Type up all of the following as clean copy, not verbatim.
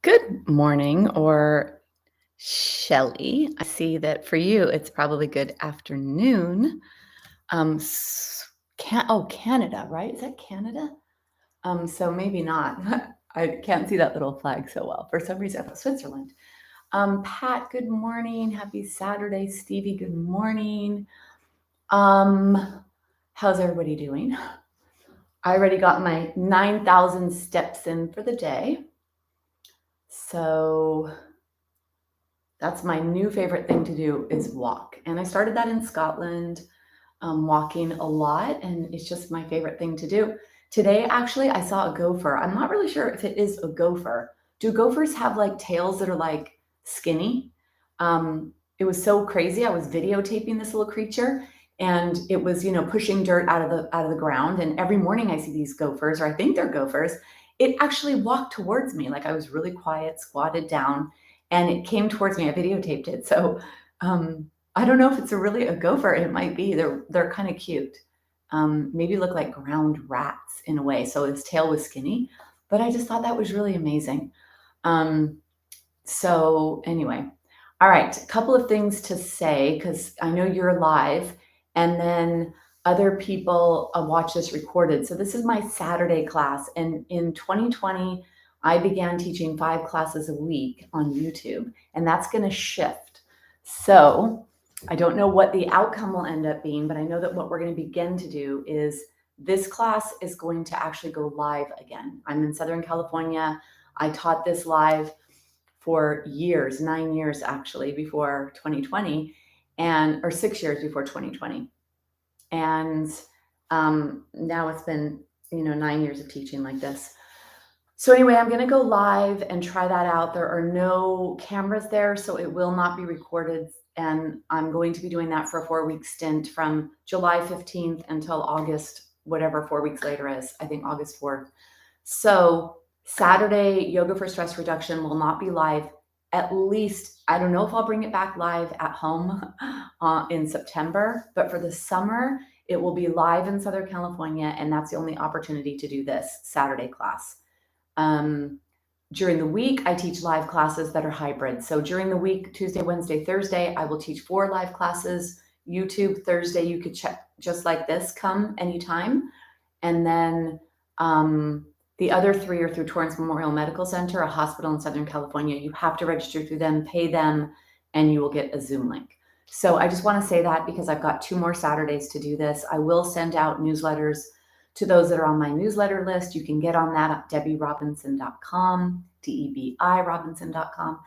Good morning, or Shelley. I see that for you, it's probably good afternoon. Canada, right? Is that Canada? So maybe not. I can't see that little flag so well. For some reason, I thought Switzerland. Pat, good morning. Happy Saturday. Stevie, good morning. How's everybody doing? I already got my 9,000 steps in for the day. So that's my new favorite thing to do is walk. And I started that in Scotland, walking a lot, and it's just my favorite thing to do. Today, actually, I saw a gopher. I'm not really sure if it is a gopher. Do gophers have like tails that are like skinny? It was so crazy. I was videotaping this little creature and it was, pushing dirt out of the ground. And every morning I see these gophers, or I think they're gophers. It actually walked towards me. Like I was really quiet, squatted down, and it came towards me. I videotaped it. So I don't know if it's really a gopher. It might be. They're kind of cute. Maybe look like ground rats in a way. So its tail was skinny, but I just thought that was really amazing. So anyway, all right, a couple of things to say because I know you're live, and then other people watch this recorded. So this is my Saturday class, and in 2020, I began teaching 5 classes a week on YouTube, and that's going to shift. So I don't know what the outcome will end up being, but I know that what we're going to begin to do is this class is going to actually go live again. I'm in Southern California. I taught this live for years, 9 years actually, before 2020, or 6 years before 2020. And now it's been, 9 years of teaching like this. So anyway, I'm going to go live and try that out. There are no cameras there, so it will not be recorded. And I'm going to be doing that for a 4-week stint from July 15th until August, whatever 4 weeks later is, I think August 4th. So Saturday, Yoga for Stress Reduction will not be live. At least, I don't know if I'll bring it back live at home in September, but for the summer, it will be live in Southern California, and that's the only opportunity to do this Saturday class. During the week, I teach live classes that are hybrid. So during the week, Tuesday, Wednesday, Thursday, I will teach 4 live classes. YouTube, Thursday, you could check just like this, come anytime. And then the other 3 are through Torrance Memorial Medical Center, a hospital in Southern California. You have to register through them, pay them, and you will get a Zoom link. So I just want to say that because I've got 2 more Saturdays to do this. I will send out newsletters to those that are on my newsletter list. You can get on that at DebbieRobinson.com, DEBI-Robinson.com,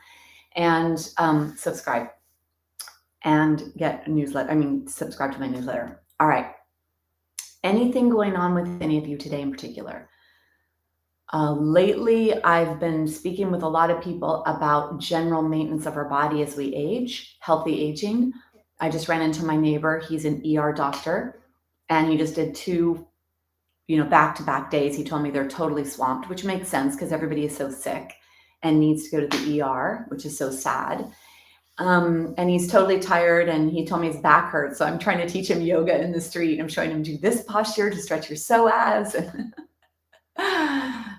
and subscribe and get a newsletter. Subscribe to my newsletter. All right. Anything going on with any of you today in particular? Lately, I've been speaking with a lot of people about general maintenance of our body as we age, healthy aging. I just ran into my neighbor. He's an ER doctor, and he just did 2 back-to-back days. He told me they're totally swamped, which makes sense because everybody is so sick and needs to go to the ER, which is so sad. And he's totally tired, and he told me his back hurts. So I'm trying to teach him yoga in the street. I'm showing him do this posture to stretch your psoas.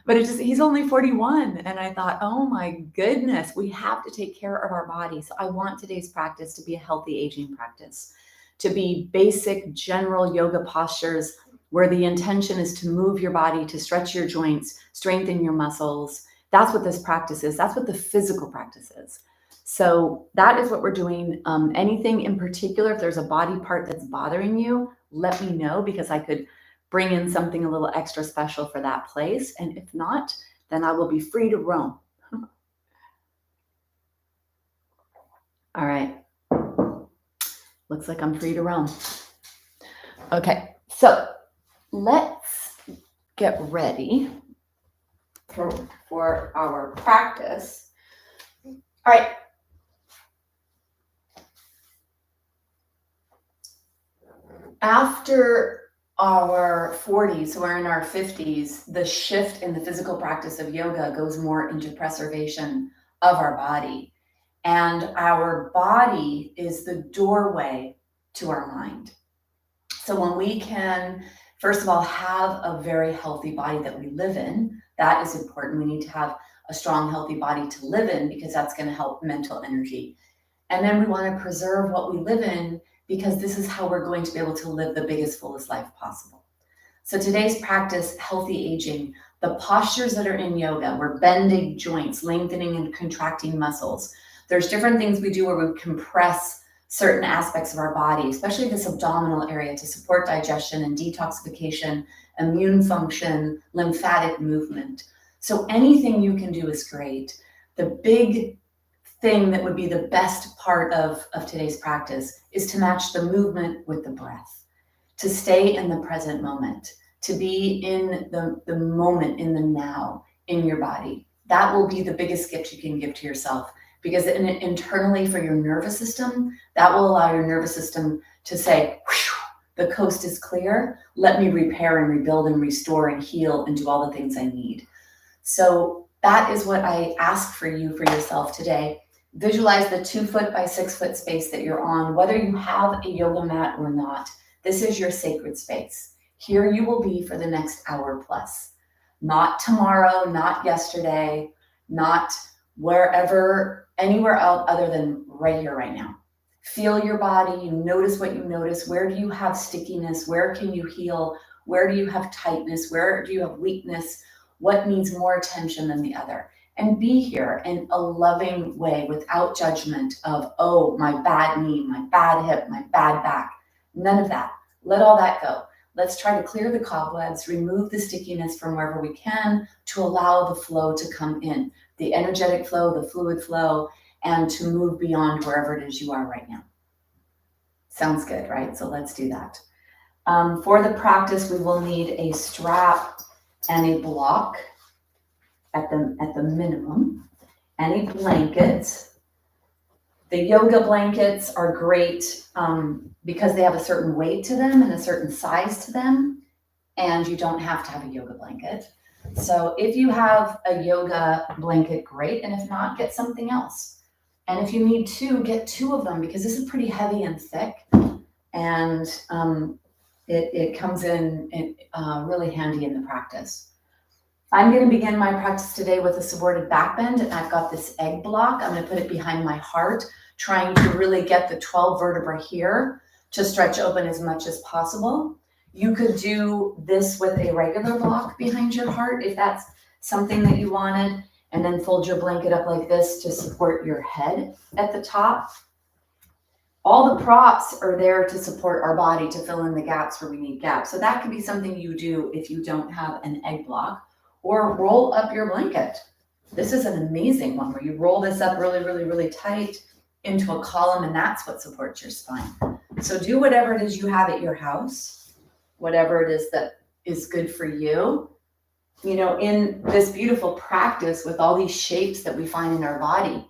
But he's only 41. And I thought, oh my goodness, we have to take care of our body. So I want today's practice to be a healthy aging practice, to be basic general yoga postures where the intention is to move your body, to stretch your joints, strengthen your muscles. That's what this practice is. That's what the physical practice is. So that is what we're doing. Anything in particular, if there's a body part that's bothering you, let me know because I could bring in something a little extra special for that place. And if not, then I will be free to roam. All right. Looks like I'm free to roam. Okay, so let's get ready for our practice. All right. After our 40s, so we're in our 50s, the shift in the physical practice of yoga goes more into preservation of our body. And our body is the doorway to our mind. So when we can, first of all, have a very healthy body that we live in, that is important. We need to have a strong, healthy body to live in, because that's going to help mental energy. And then we want to preserve what we live in, because this is how we're going to be able to live the biggest, fullest life possible. So today's practice, healthy aging, the postures that are in yoga, we're bending joints, lengthening and contracting muscles. There's different things we do where we compress certain aspects of our body, especially this abdominal area, to support digestion and detoxification, immune function, lymphatic movement. So anything you can do is great. The big thing that would be the best part of today's practice is to match the movement with the breath, to stay in the present moment, to be in the moment, in the now, in your body. That will be the biggest gift you can give to yourself, because internally for your nervous system, that will allow your nervous system to say, the coast is clear. Let me repair and rebuild and restore and heal and do all the things I need. So that is what I ask for you, for yourself today. Visualize the 2 foot by 6 foot space that you're on, whether you have a yoga mat or not. This is your sacred space. Here you will be for the next hour plus. Not tomorrow, not yesterday, not wherever, anywhere else other than right here, right now. Feel your body. You notice what you notice. Where do you have stickiness? Where can you heal? Where do you have tightness? Where do you have weakness? What needs more attention than the other? And be here in a loving way, without judgment of, oh, my bad knee, my bad hip, my bad back. None of that. Let all that go. Let's try to clear the cobwebs, remove the stickiness from wherever we can, to allow the flow to come in, the energetic flow, the fluid flow, and to move beyond wherever it is you are right now. Sounds good, right? So let's do that. For the practice, we will need a strap and a block at the minimum, and a blanket. The yoga blankets are great because they have a certain weight to them and a certain size to them, and you don't have to have a yoga blanket. So if you have a yoga blanket, great, and if not, get something else. And if you need two, get 2 of them, because this is pretty heavy and thick, and it comes in really handy in the practice. I'm going to begin my practice today with a supported back bend, and I've got this egg block. I'm going to put it behind my heart, trying to really get the 12 vertebrae here to stretch open as much as possible. You could do this with a regular block behind your heart if that's something that you wanted, and then fold your blanket up like this to support your head at the top. All the props are there to support our body, to fill in the gaps where we need gaps. So that could be something you do if you don't have an egg block, or roll up your blanket. This is an amazing one where you roll this up really, really, really tight into a column, and that's what supports your spine. So do whatever it is you have at your house, whatever it is that is good for you. You know, in this beautiful practice with all these shapes that we find in our body,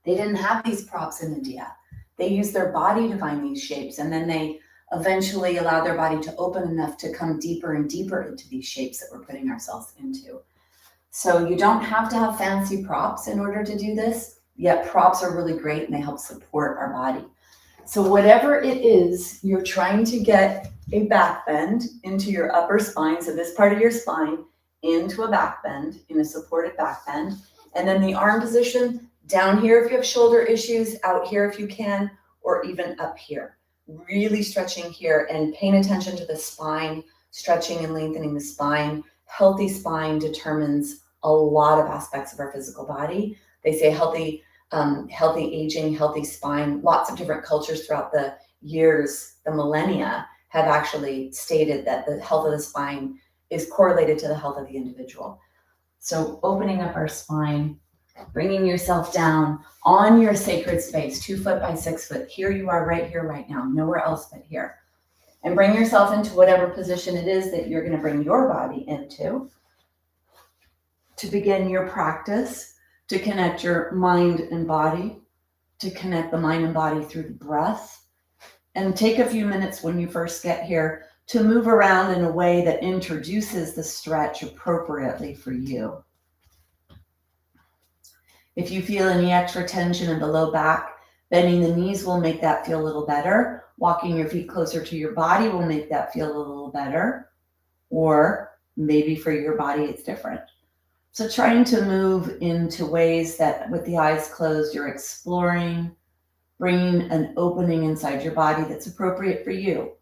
they didn't have these props in India. They used their body to find these shapes, and then they eventually allow their body to open enough to come deeper and deeper into these shapes that we're putting ourselves into. So you don't have to have fancy props in order to do this, yet props are really great and they help support our body. So whatever it is, you're trying to get a back bend into your upper spine, so this part of your spine into a back bend, in a supported back bend, and then the arm position down here if you have shoulder issues, out here if you can, or even up here. Really stretching here and paying attention to the spine, stretching and lengthening the spine. Healthy spine determines a lot of aspects of our physical body. They say healthy aging, healthy spine. Lots of different cultures throughout the years, the millennia, have actually stated that the health of the spine is correlated to the health of the individual. So opening up our spine, bringing yourself down on your sacred space, 2 foot by 6 foot. Here you are, right here, right now, nowhere else but here. And bring yourself into whatever position it is that you're going to bring your body into to begin your practice, to connect your mind and body, to connect the mind and body through the breath. And take a few minutes when you first get here to move around in a way that introduces the stretch appropriately for you. If you feel any extra tension in the low back, bending the knees will make that feel a little better. Walking your feet closer to your body will make that feel a little better. Or maybe for your body, it's different. So trying to move into ways that with the eyes closed, you're exploring, bringing an opening inside your body that's appropriate for you.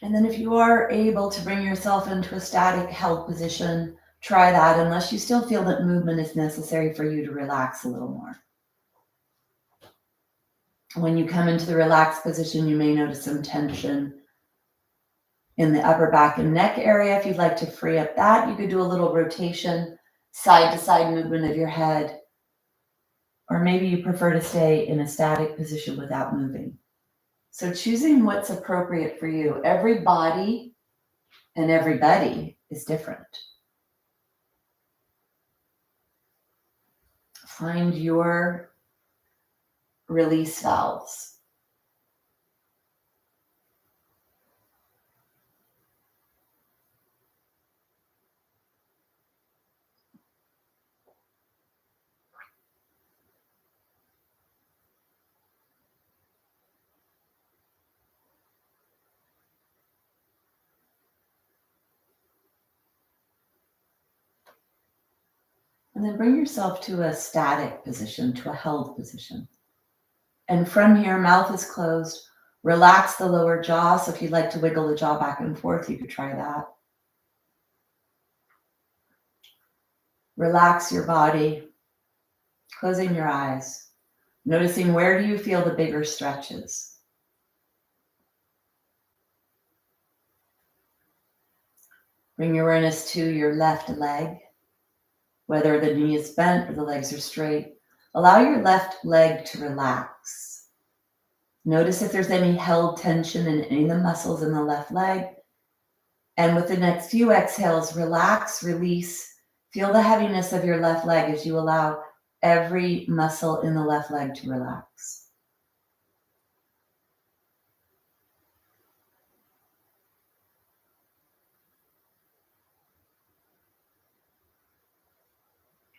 And then if you are able to bring yourself into a static held position, try that unless you still feel that movement is necessary for you to relax a little more. When you come into the relaxed position, you may notice some tension in the upper back and neck area. If you'd like to free up that, you could do a little rotation, side to side movement of your head. Or maybe you prefer to stay in a static position without moving. So choosing what's appropriate for you. Every body and everybody is different. Find your release valves. And then bring yourself to a static position, to a held position. And from here, mouth is closed. Relax the lower jaw. So if you'd like to wiggle the jaw back and forth, you could try that. Relax your body, closing your eyes, noticing where do you feel the bigger stretches. Bring your awareness to your left leg, whether the knee is bent or the legs are straight. Allow your left leg to relax. Notice if there's any held tension in any of the muscles in the left leg. And with the next few exhales, relax, release. Feel the heaviness of your left leg as you allow every muscle in the left leg to relax.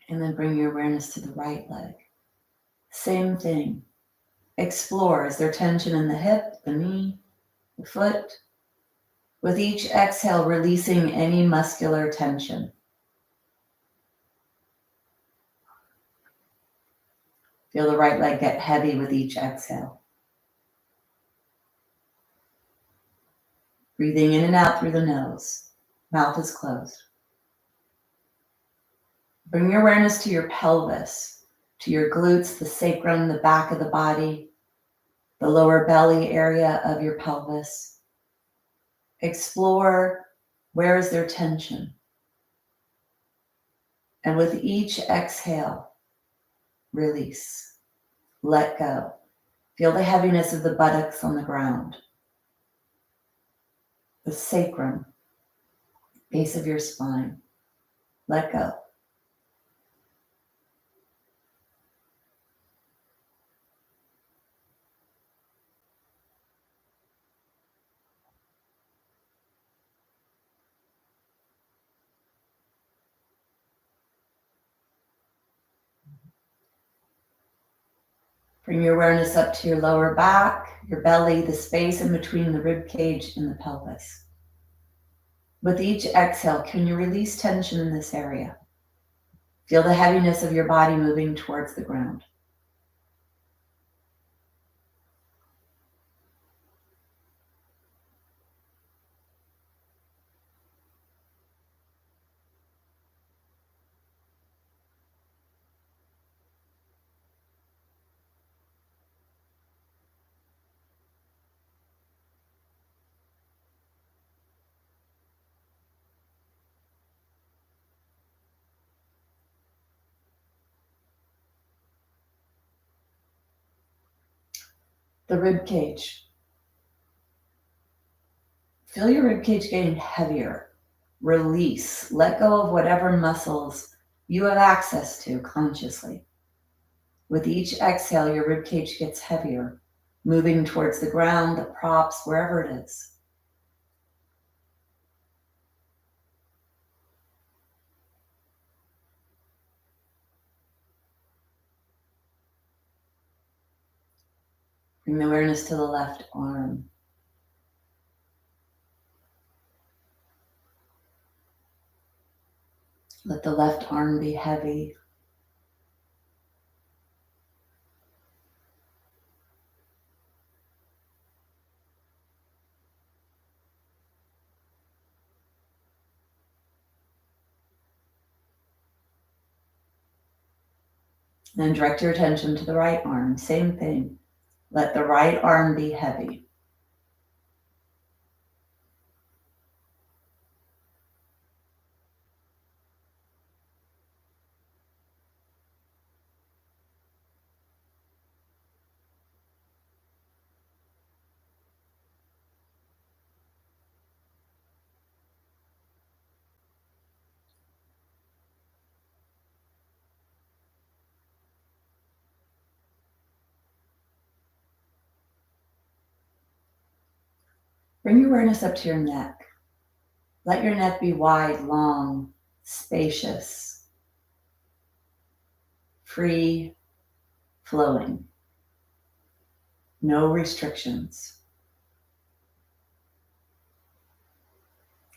And then bring your awareness to the right leg. Same thing. Explore. Is there tension in the hip, the knee, the foot? With each exhale, releasing any muscular tension. Feel the right leg get heavy with each exhale. Breathing in and out through the nose. Mouth is closed. Bring your awareness to your pelvis, to your glutes, the sacrum, the back of the body, the lower belly area of your pelvis. Explore where is there tension. And with each exhale, release. Let go. Feel the heaviness of the buttocks on the ground. The sacrum, base of your spine. Let go. Bring your awareness up to your lower back, your belly, the space in between the rib cage and the pelvis. With each exhale, can you release tension in this area? Feel the heaviness of your body moving towards the ground. The rib cage. Feel your rib cage getting heavier. Release. Let go of whatever muscles you have access to consciously. With each exhale, your rib cage gets heavier, moving towards the ground, the props, wherever it is. Bring the awareness to the left arm. Let the left arm be heavy. Then direct your attention to the right arm. Same thing. Let the right arm be heavy. Bring your awareness up to your neck. Let your neck be wide, long, spacious, free, flowing. No restrictions.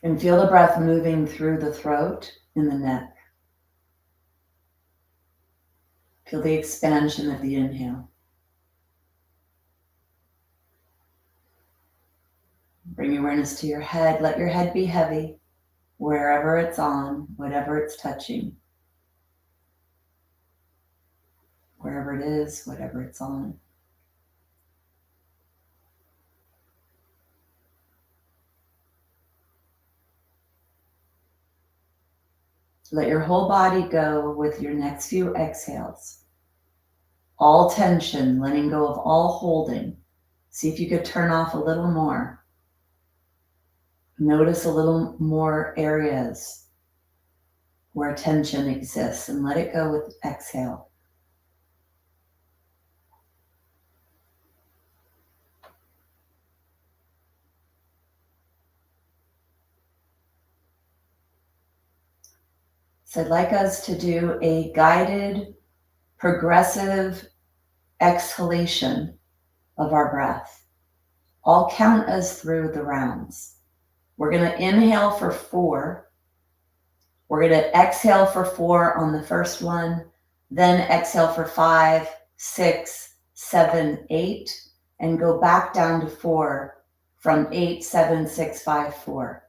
And feel the breath moving through the throat and the neck. Feel the expansion of the inhale. Bring your awareness to your head. Let your head be heavy, wherever it's on, whatever it's touching. Wherever it is, whatever it's on. Let your whole body go with your next few exhales. All tension, letting go of all holding. See if you could turn off a little more. Notice a little more areas where tension exists and let it go with exhale. So I'd like us to do a guided, progressive exhalation of our breath. I'll count us through the rounds. We're going to inhale for 4. We're going to exhale for 4 on the first one, then exhale for 5, 6, 7, 8, and go back down to 4 from 8, 7, 6, 5, 4.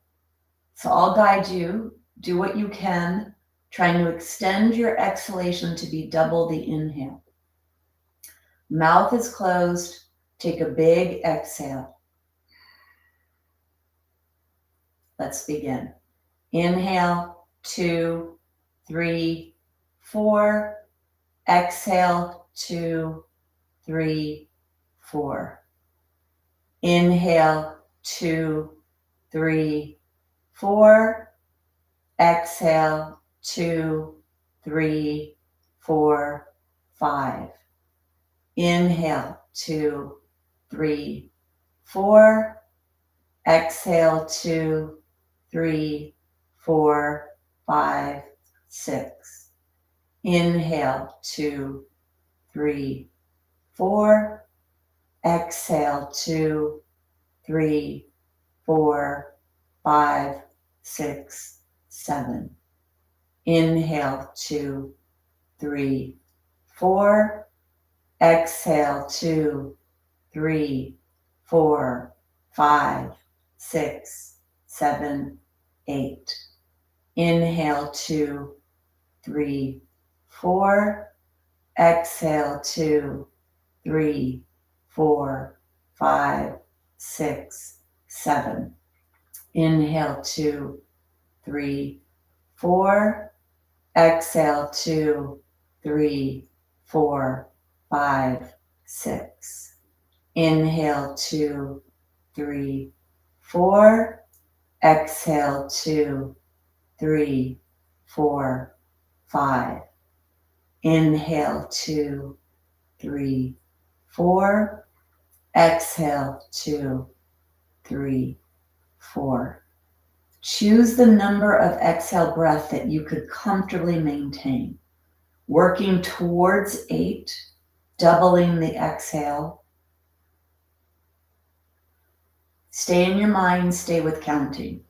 So I'll guide you. Do what you can, trying to extend your exhalation to be double the inhale. Mouth is closed. Take a big exhale. Let's begin. Inhale, 2, 3, 4. Exhale, 2, 3, 4. Inhale, 2, 3, 4. Exhale, 2, 3, 4, 5. Inhale, 2, 3, 4. Exhale, 2, 3, 4, 5, 6. Inhale, 2, 3, 4. Exhale, 2, 3, 4, 5, 6, 7. Inhale, 2, 3, 4. Exhale, 2, 3, 4, 5, 6, 7, 8. Inhale, 2, 3, 4. Exhale, 2, 3, 4, 5, 6, 7. Inhale, 2, 3, 4. Exhale, 2, 3, 4, 5, 6. Inhale, 2, 3, 4. Exhale, 2, 3, 4, 5. Inhale, 2, 3, 4. Exhale, 2, 3, 4. Choose the number of exhale breath that you could comfortably maintain. Working towards 8, doubling the exhale. Stay in your mind, stay with counting.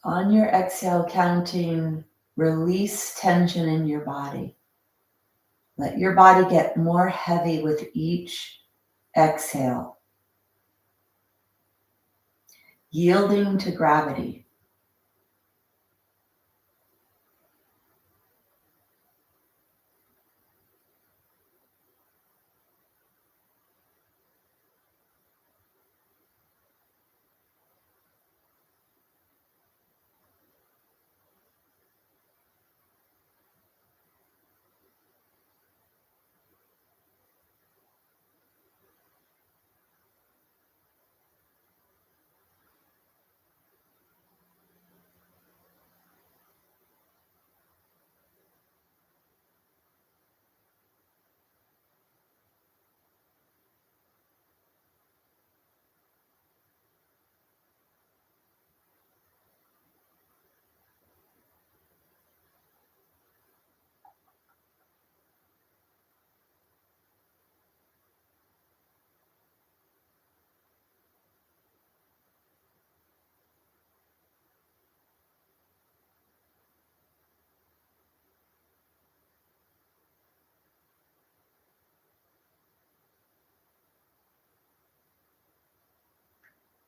On your exhale, counting, release tension in your body. Let your body get more heavy with each exhale, yielding to gravity.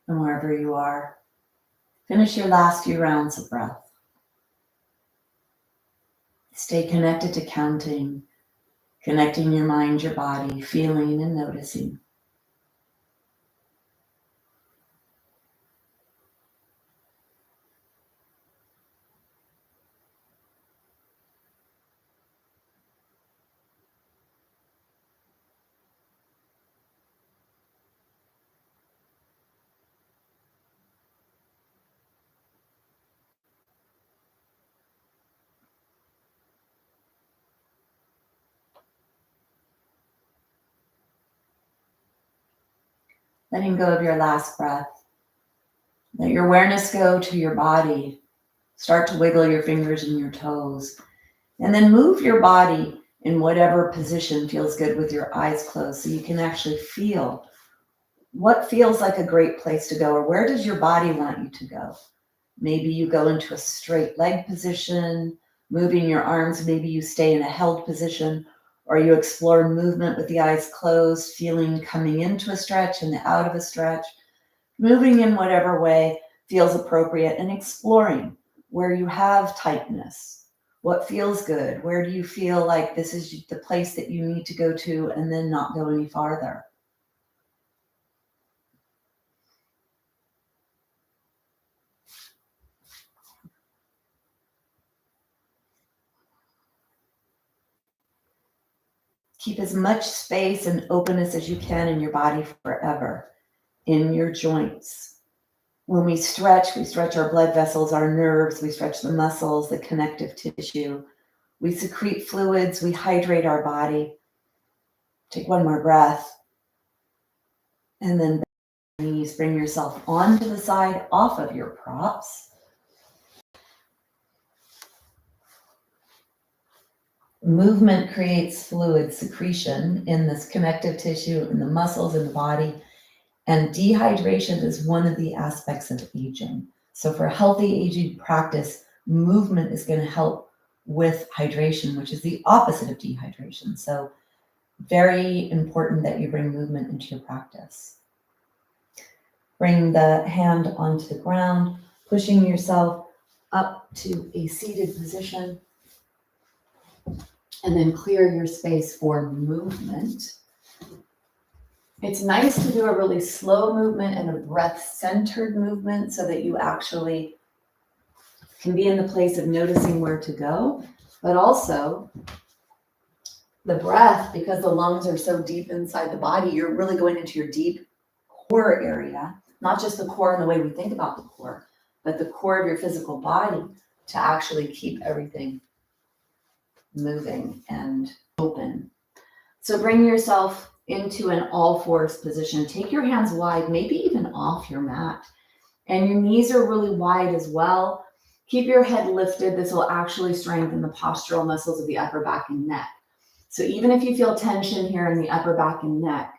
And wherever you are, finish your last few rounds of breath. Stay connected to counting, connecting your mind, your body, feeling and noticing. Letting go of your last breath. Let your awareness go to your body. Start to wiggle your fingers and your toes. And then move your body in whatever position feels good with your eyes closed so you can actually feel what feels like a great place to go, or where does your body want you to go? Maybe you go into a straight leg position, moving your arms. Maybe you stay in a held position, or you explore movement with the eyes closed, feeling coming into a stretch and out of a stretch, moving in whatever way feels appropriate and exploring where you have tightness. What feels good? Where do you feel like this is the place that you need to go to and then not go any farther? Keep as much space and openness as you can in your body forever, in your joints. When we stretch our blood vessels, our nerves, we stretch the muscles, the connective tissue. We secrete fluids, we hydrate our body. Take one more breath. And then knees, bring yourself onto the side, off of your props. Movement creates fluid secretion in this connective tissue, in the muscles, in the body. And dehydration is one of the aspects of aging. So for healthy aging practice, movement is going to help with hydration, which is the opposite of dehydration. So very important that you bring movement into your practice. Bring the hand onto the ground, pushing yourself up to a seated position, and then clear your space for movement. It's nice to do a really slow movement and a breath-centered movement so that you actually can be in the place of noticing where to go, but also the breath, because the lungs are so deep inside the body, you're really going into your deep core area, not just the core in the way we think about the core, but the core of your physical body to actually keep everything moving and open. So bring yourself into an all fours position. Take your hands wide, maybe even off your mat. And your knees are really wide as well. Keep your head lifted. This will actually strengthen the postural muscles of the upper back and neck. So even if you feel tension here in the upper back and neck,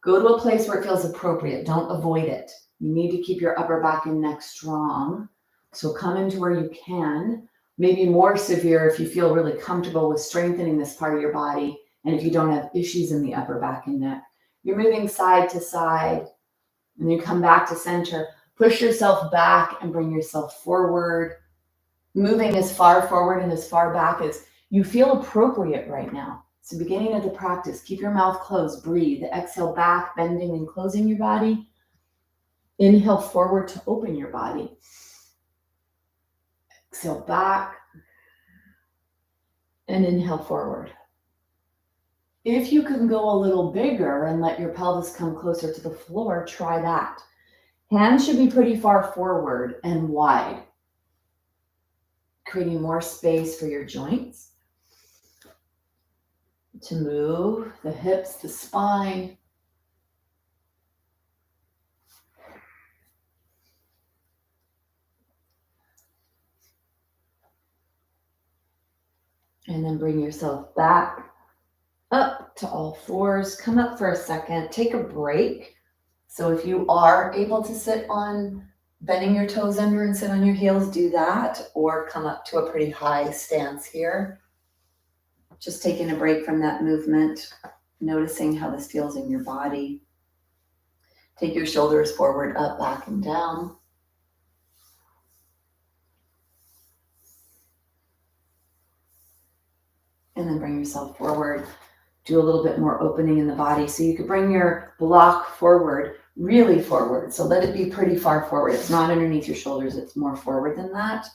go to a place where it feels appropriate. Don't avoid it. You need to keep your upper back and neck strong. So come into where you can. Maybe more severe if you feel really comfortable with strengthening this part of your body and if you don't have issues in the upper back and neck. You're moving side to side and you come back to center. Push yourself back and bring yourself forward, moving as far forward and as far back as you feel appropriate right now. It's the beginning of the practice. Keep your mouth closed. Breathe. Exhale back, bending and closing your body. Inhale forward to open your body. Exhale back and inhale forward. If you can go a little bigger and let your pelvis come closer to the floor, try that. Hands should be pretty far forward and wide, creating more space for your joints to move, the hips, the spine. And then bring yourself back up to all fours. Come up for a second. Take a break. So if you are able to sit on bending your toes under and sit on your heels, do that. Or come up to a pretty high stance here. Just taking a break from that movement, noticing how this feels in your body. Take your shoulders forward, up, back, and down. And then bring yourself forward. Do a little bit more opening in the body. So you could bring your block forward, really forward. So let it be pretty far forward. It's not underneath your shoulders. It's more forward than that.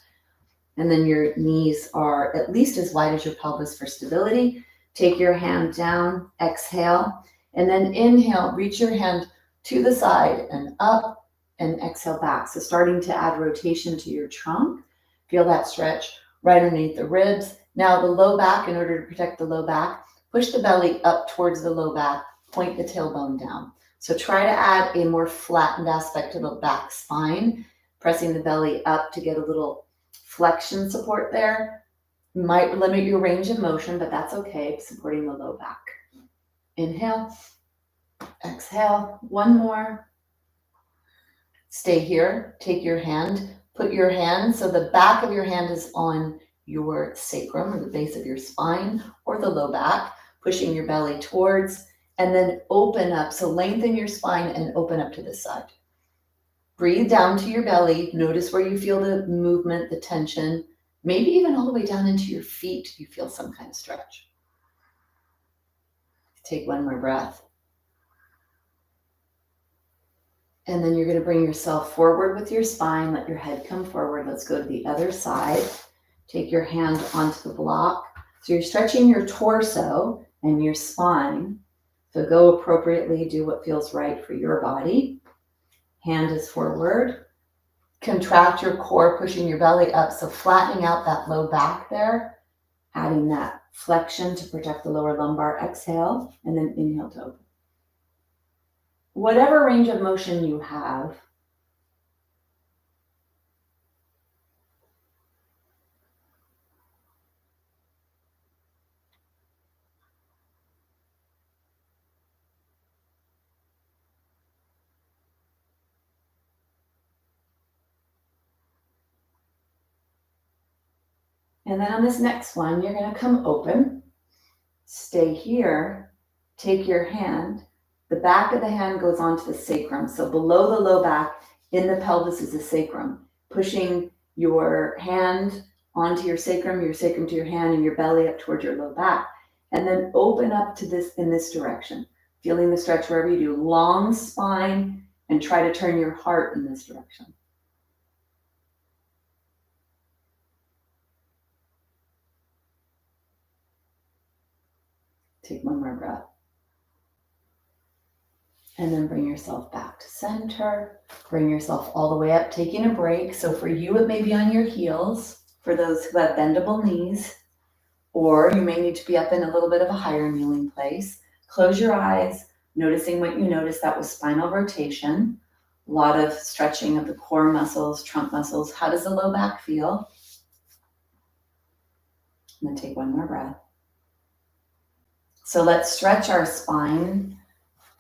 And then your knees are at least as wide as your pelvis for stability. Take your hand down, exhale, and then inhale, reach your hand to the side and up and exhale back. So starting to add rotation to your trunk. Feel that stretch right underneath the ribs. Now the low back, in order to protect the low back, push the belly up towards the low back, point the tailbone down. So try to add a more flattened aspect to the back spine, pressing the belly up to get a little flexion support there. Might limit your range of motion, but that's okay, supporting the low back. Inhale, exhale, one more. Stay here, take your hand, put your hand, so the back of your hand is on your sacrum or the base of your spine or the low back, pushing your belly towards, and then open up. So lengthen your spine and open up to the side. Breathe down to your belly. Notice where you feel the movement, the tension, maybe even all the way down into your feet. You feel some kind of stretch. Take one more breath. And then you're going to bring yourself forward with your spine. Let your head come forward. Let's go to the other side. Take your hand onto the block. So you're stretching your torso and your spine. So go appropriately. Do what feels right for your body. Hand is forward. Contract your core, pushing your belly up. So flattening out that low back there. Adding that flexion to protect the lower lumbar. Exhale and then inhale to open. Whatever range of motion you have, And then on this next one, you're going to come open, stay here, take your hand. The back of the hand goes onto the sacrum. So below the low back in the pelvis is the sacrum. Pushing your hand onto your sacrum to your hand, and your belly up towards your low back. And then open up to this in this direction. Feeling the stretch wherever you do. Long spine, and try to turn your heart in this direction. Take one more breath. And then bring yourself back to center. Bring yourself all the way up, taking a break. So for you, it may be on your heels. For those who have bendable knees, or you may need to be up in a little bit of a higher kneeling place. Close your eyes, noticing what you notice. That was spinal rotation. A lot of stretching of the core muscles, trunk muscles. How does the low back feel? And then take one more breath. So let's stretch our spine.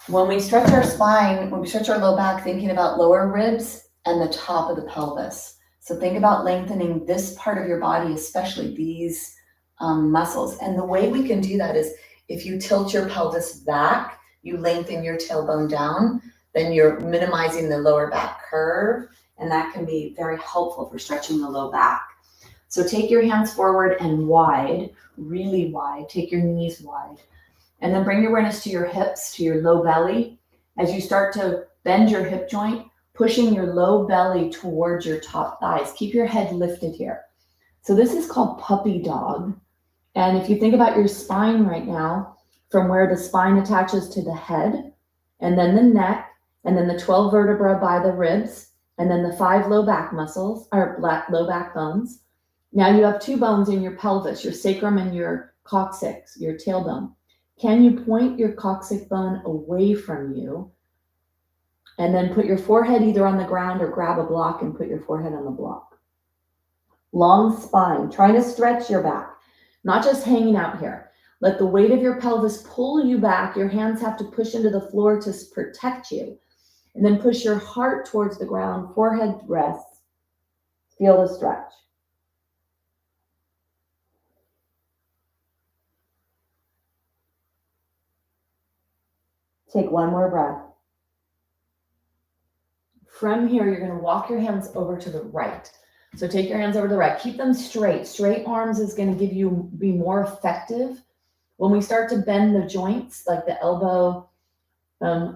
When we stretch our spine, when we stretch our low back, thinking about lower ribs and the top of the pelvis. So think about lengthening this part of your body, especially these muscles. And the way we can do that is if you tilt your pelvis back, you lengthen your tailbone down, then you're minimizing the lower back curve. And that can be very helpful for stretching the low back. So take your hands forward and wide, really wide. Take your knees wide. And then bring your awareness to your hips, to your low belly. As you start to bend your hip joint, pushing your low belly towards your top thighs. Keep your head lifted here. So this is called puppy dog. And if you think about your spine right now, from where the spine attaches to the head, and then the neck, and then the 12 vertebrae by the ribs, and then the 5 low back muscles, or low back bones. Now you have 2 bones in your pelvis, your sacrum and your coccyx, your tailbone. Can you point your coccyx bone away from you, and then put your forehead either on the ground or grab a block and put your forehead on the block? Long spine, trying to stretch your back, not just hanging out here. Let the weight of your pelvis pull you back. Your hands have to push into the floor to protect you. And then push your heart towards the ground, forehead rests. Feel the stretch. Take one more breath. From here, you're going to walk your hands over to the right. So take your hands over to the right. Keep them straight. Straight arms is going to be more effective. When we start to bend the joints, like the elbow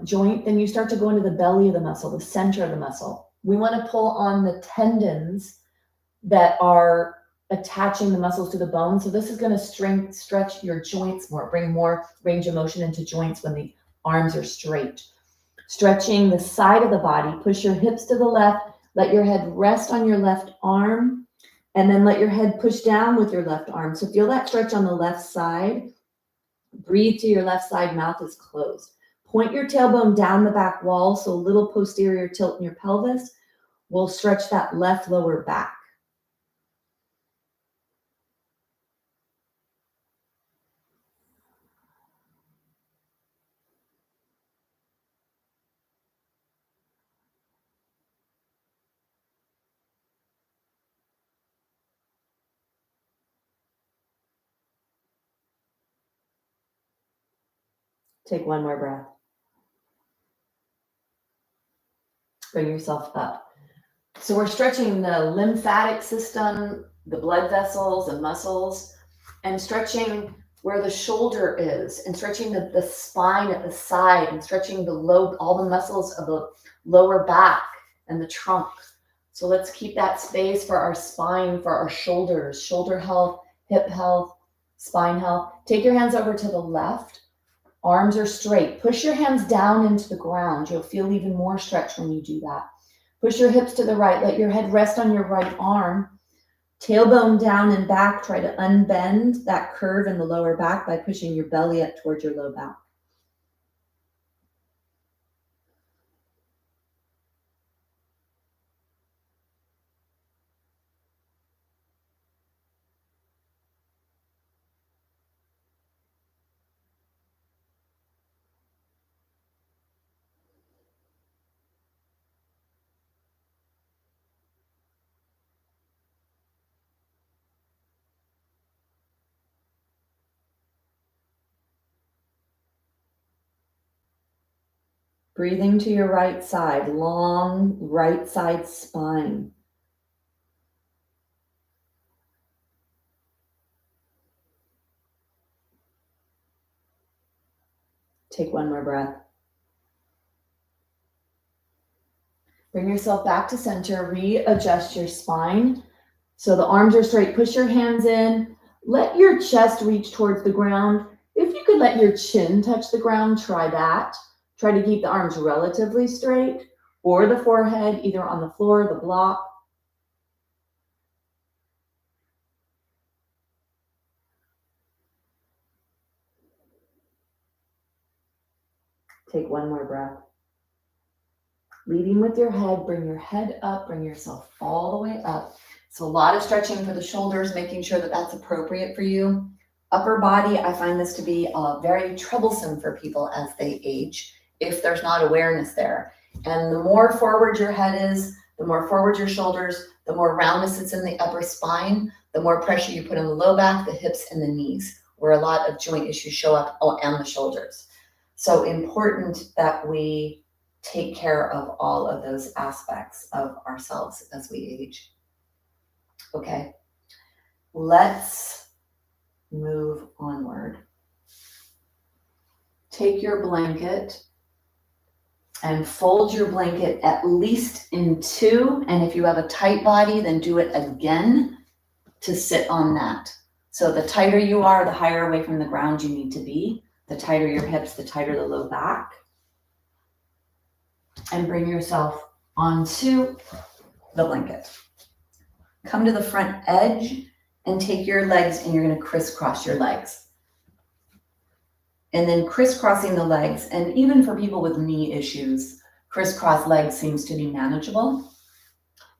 joint, then you start to go into the belly of the muscle, the center of the muscle. We want to pull on the tendons that are attaching the muscles to the bone. So this is going to stretch your joints more, bring more range of motion into joints when the arms are straight. Stretching the side of the body, push your hips to the left, let your head rest on your left arm, and then let your head push down with your left arm. So feel that stretch on the left side. Breathe to your left side, mouth is closed. Point your tailbone down the back wall, so a little posterior tilt in your pelvis will stretch that left lower back. Take one more breath. Bring yourself up. So we're stretching the lymphatic system, the blood vessels and muscles, and stretching where the shoulder is, and stretching the spine at the side, and stretching all the muscles of the lower back and the trunk. So let's keep that space for our spine, for our shoulders, shoulder health, hip health, spine health. Take your hands over to the left. Arms are straight. Push your hands down into the ground. You'll feel even more stretch when you do that. Push your hips to the right. Let your head rest on your right arm. Tailbone down and back. Try to unbend that curve in the lower back by pushing your belly up towards your low back. Breathing to your right side, long right side spine. Take one more breath. Bring yourself back to center, readjust your spine. So the arms are straight, push your hands in, let your chest reach towards the ground. If you could let your chin touch the ground, try that. Try to keep the arms relatively straight, or the forehead, either on the floor, the block. Take one more breath. Leading with your head, bring your head up, bring yourself all the way up. So a lot of stretching for the shoulders, making sure that that's appropriate for you. Upper body, I find this to be very troublesome for people as they age if there's not awareness there. And the more forward your head is, the more forward your shoulders, the more roundness it's in the upper spine, the more pressure you put on the low back, the hips, and the knees, where a lot of joint issues show up, and the shoulders. So important that we take care of all of those aspects of ourselves as we age. Okay, let's move onward. Take your blanket and fold your blanket at least in two. And if you have a tight body, then do it again to sit on that. So the tighter you are, the higher away from the ground you need to be. The tighter your hips, the tighter the low back. And bring yourself onto the blanket. Come to the front edge and take your legs and you're going to crisscross your legs. And then crisscrossing the legs, and even for people with knee issues, crisscross legs seems to be manageable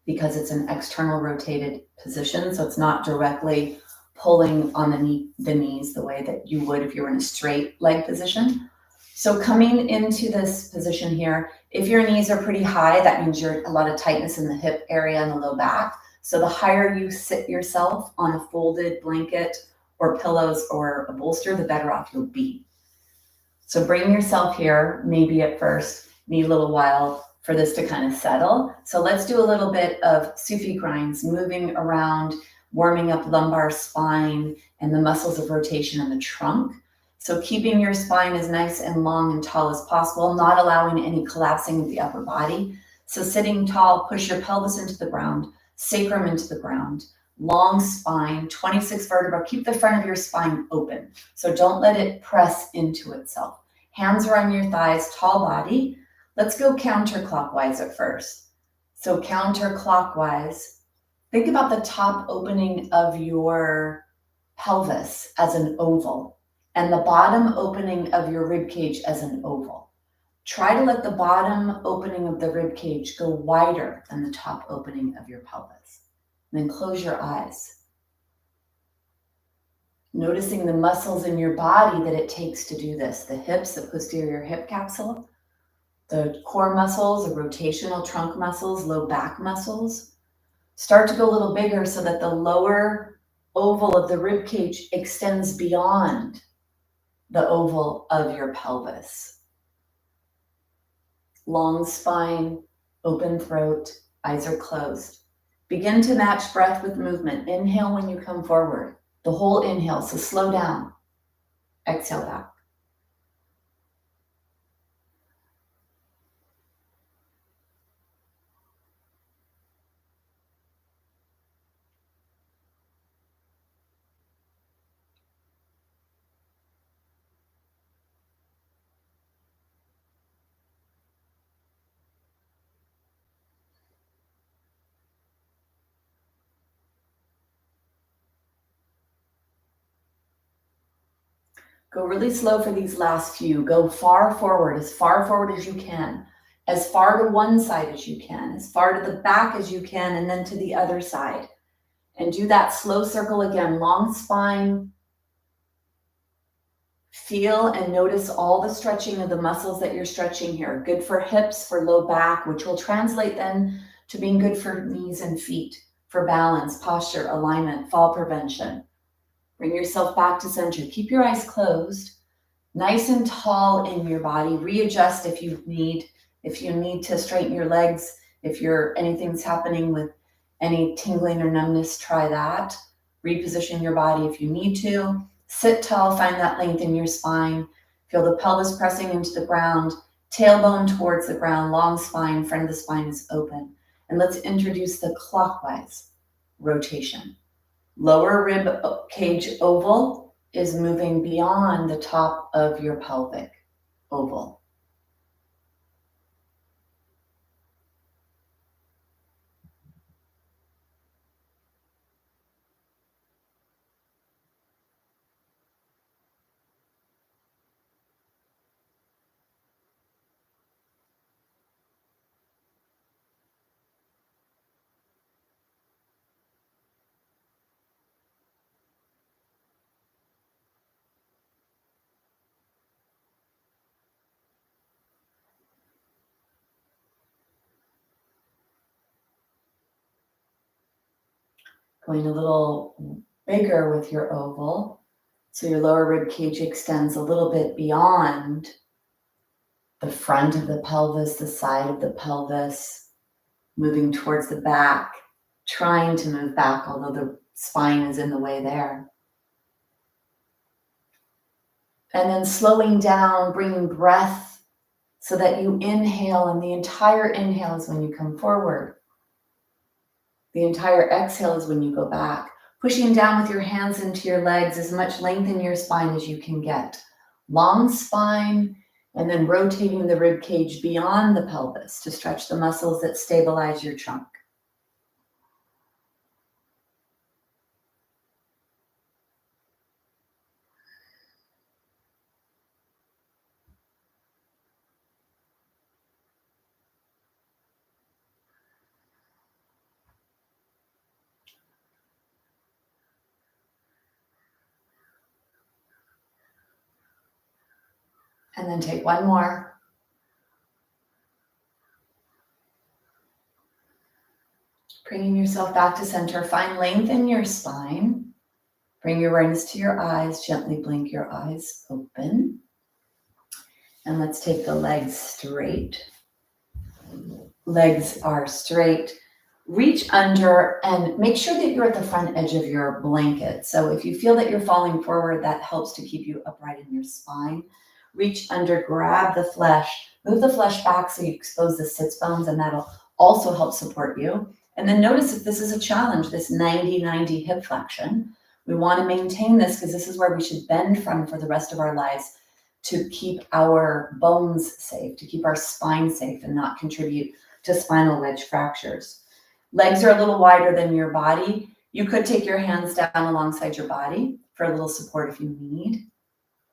because it's an external rotated position. So it's not directly pulling on the knees the way that you would if you were in a straight leg position. So coming into this position here, if your knees are pretty high, that means you're a lot of tightness in the hip area and the low back. So the higher you sit yourself on a folded blanket or pillows or a bolster, the better off you'll be. So bring yourself here. Maybe at first need a little while for this to kind of settle. So let's do a little bit of Sufi grinds, moving around, warming up lumbar spine and the muscles of rotation in the trunk. So keeping your spine as nice and long and tall as possible, not allowing any collapsing of the upper body. So sitting tall, push your pelvis into the ground, sacrum into the ground, long spine, 26 vertebrae. Keep the front of your spine open. So don't let it press into itself. Hands are on your thighs, tall body. Let's go counterclockwise at first. So counterclockwise, think about the top opening of your pelvis as an oval and the bottom opening of your rib cage as an oval. Try to let the bottom opening of the rib cage go wider than the top opening of your pelvis. And then close your eyes. Noticing the muscles in your body that it takes to do this. The hips, the posterior hip capsule, the core muscles, the rotational trunk muscles, low back muscles. Start to go a little bigger so that the lower oval of the rib cage extends beyond the oval of your pelvis. Long spine, open throat, eyes are closed. Begin to match breath with movement. Inhale when you come forward. The whole inhale, so slow down. Exhale back. Go really slow for these last few. Go far forward as you can, as far to one side as you can, as far to the back as you can, and then to the other side. And do that slow circle again, long spine. Feel and notice all the stretching of the muscles that you're stretching here. Good for hips, for low back, which will translate then to being good for knees and feet, for balance, posture, alignment, fall prevention. Bring yourself back to center. Keep your eyes closed. Nice and tall in your body. Readjust if you need to straighten your legs. If anything's happening with any tingling or numbness, try that. Reposition your body if you need to. Sit tall, find that length in your spine. Feel the pelvis pressing into the ground, tailbone towards the ground, long spine, front of the spine is open. And let's introduce the clockwise rotation. Lower rib cage oval is moving beyond the top of your pelvic oval. Going a little bigger with your oval. So your lower rib cage extends a little bit beyond the front of the pelvis, the side of the pelvis, moving towards the back, trying to move back, although the spine is in the way there. And then slowing down, bringing breath so that you inhale, and the entire inhale is when you come forward. The entire exhale is when you go back. Pushing down with your hands into your legs, as much length in your spine as you can get. Long spine, and then rotating the rib cage beyond the pelvis to stretch the muscles that stabilize your trunk. And then take one more. Bringing yourself back to center. Find length in your spine. Bring your awareness to your eyes. Gently blink your eyes open. And let's take the legs straight. Legs are straight. Reach under and make sure that you're at the front edge of your blanket. So if you feel that you're falling forward, that helps to keep you upright in your spine. Reach under, grab the flesh, move the flesh back so you expose the sits bones, and that'll also help support you. And then notice if this is a challenge, this 90-90 hip flexion. We want to maintain this because this is where we should bend from for the rest of our lives to keep our bones safe, to keep our spine safe and not contribute to spinal wedge fractures. Legs are a little wider than your body. You could take your hands down alongside your body for a little support if you need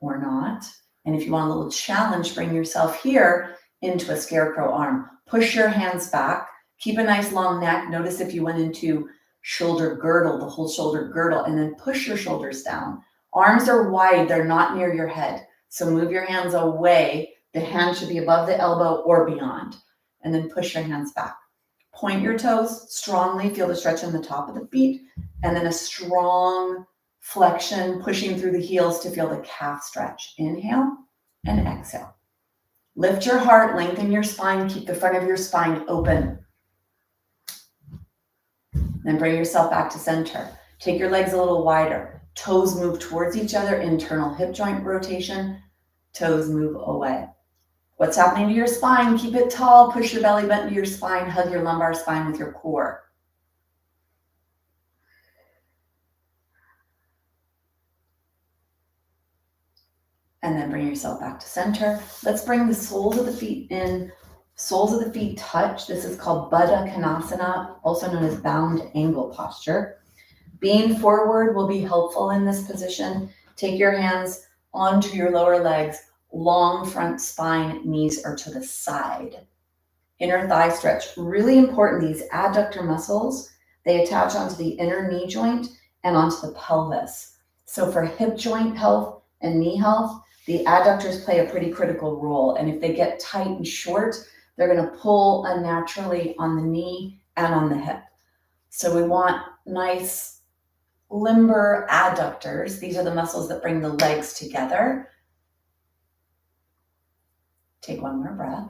or not. And if you want a little challenge, bring yourself here into a scarecrow arm. Push your hands back. Keep a nice long neck. Notice if you went into shoulder girdle, the whole shoulder girdle, and then push your shoulders down. Arms are wide. They're not near your head. So move your hands away. The hand should be above the elbow or beyond. And then push your hands back. Point your toes strongly. Feel the stretch in the top of the feet. And then a strong flexion, pushing through the heels to feel the calf stretch. Inhale and exhale. Lift your heart, lengthen your spine, keep the front of your spine open. Then bring yourself back to center. Take your legs a little wider. Toes move towards each other, internal hip joint rotation. Toes move away. What's happening to your spine? Keep it tall, push your belly button to your spine, hug your lumbar spine with your core. And then bring yourself back to center. Let's bring the soles of the feet in. Soles of the feet touch. This is called Baddha Konasana, also known as bound angle posture. Being forward will be helpful in this position. Take your hands onto your lower legs, long front spine, knees are to the side. Inner thigh stretch, really important. These adductor muscles, they attach onto the inner knee joint and onto the pelvis. So for hip joint health and knee health, the adductors play a pretty critical role. And if they get tight and short, they're going to pull unnaturally on the knee and on the hip. So we want nice limber adductors. These are the muscles that bring the legs together. Take one more breath.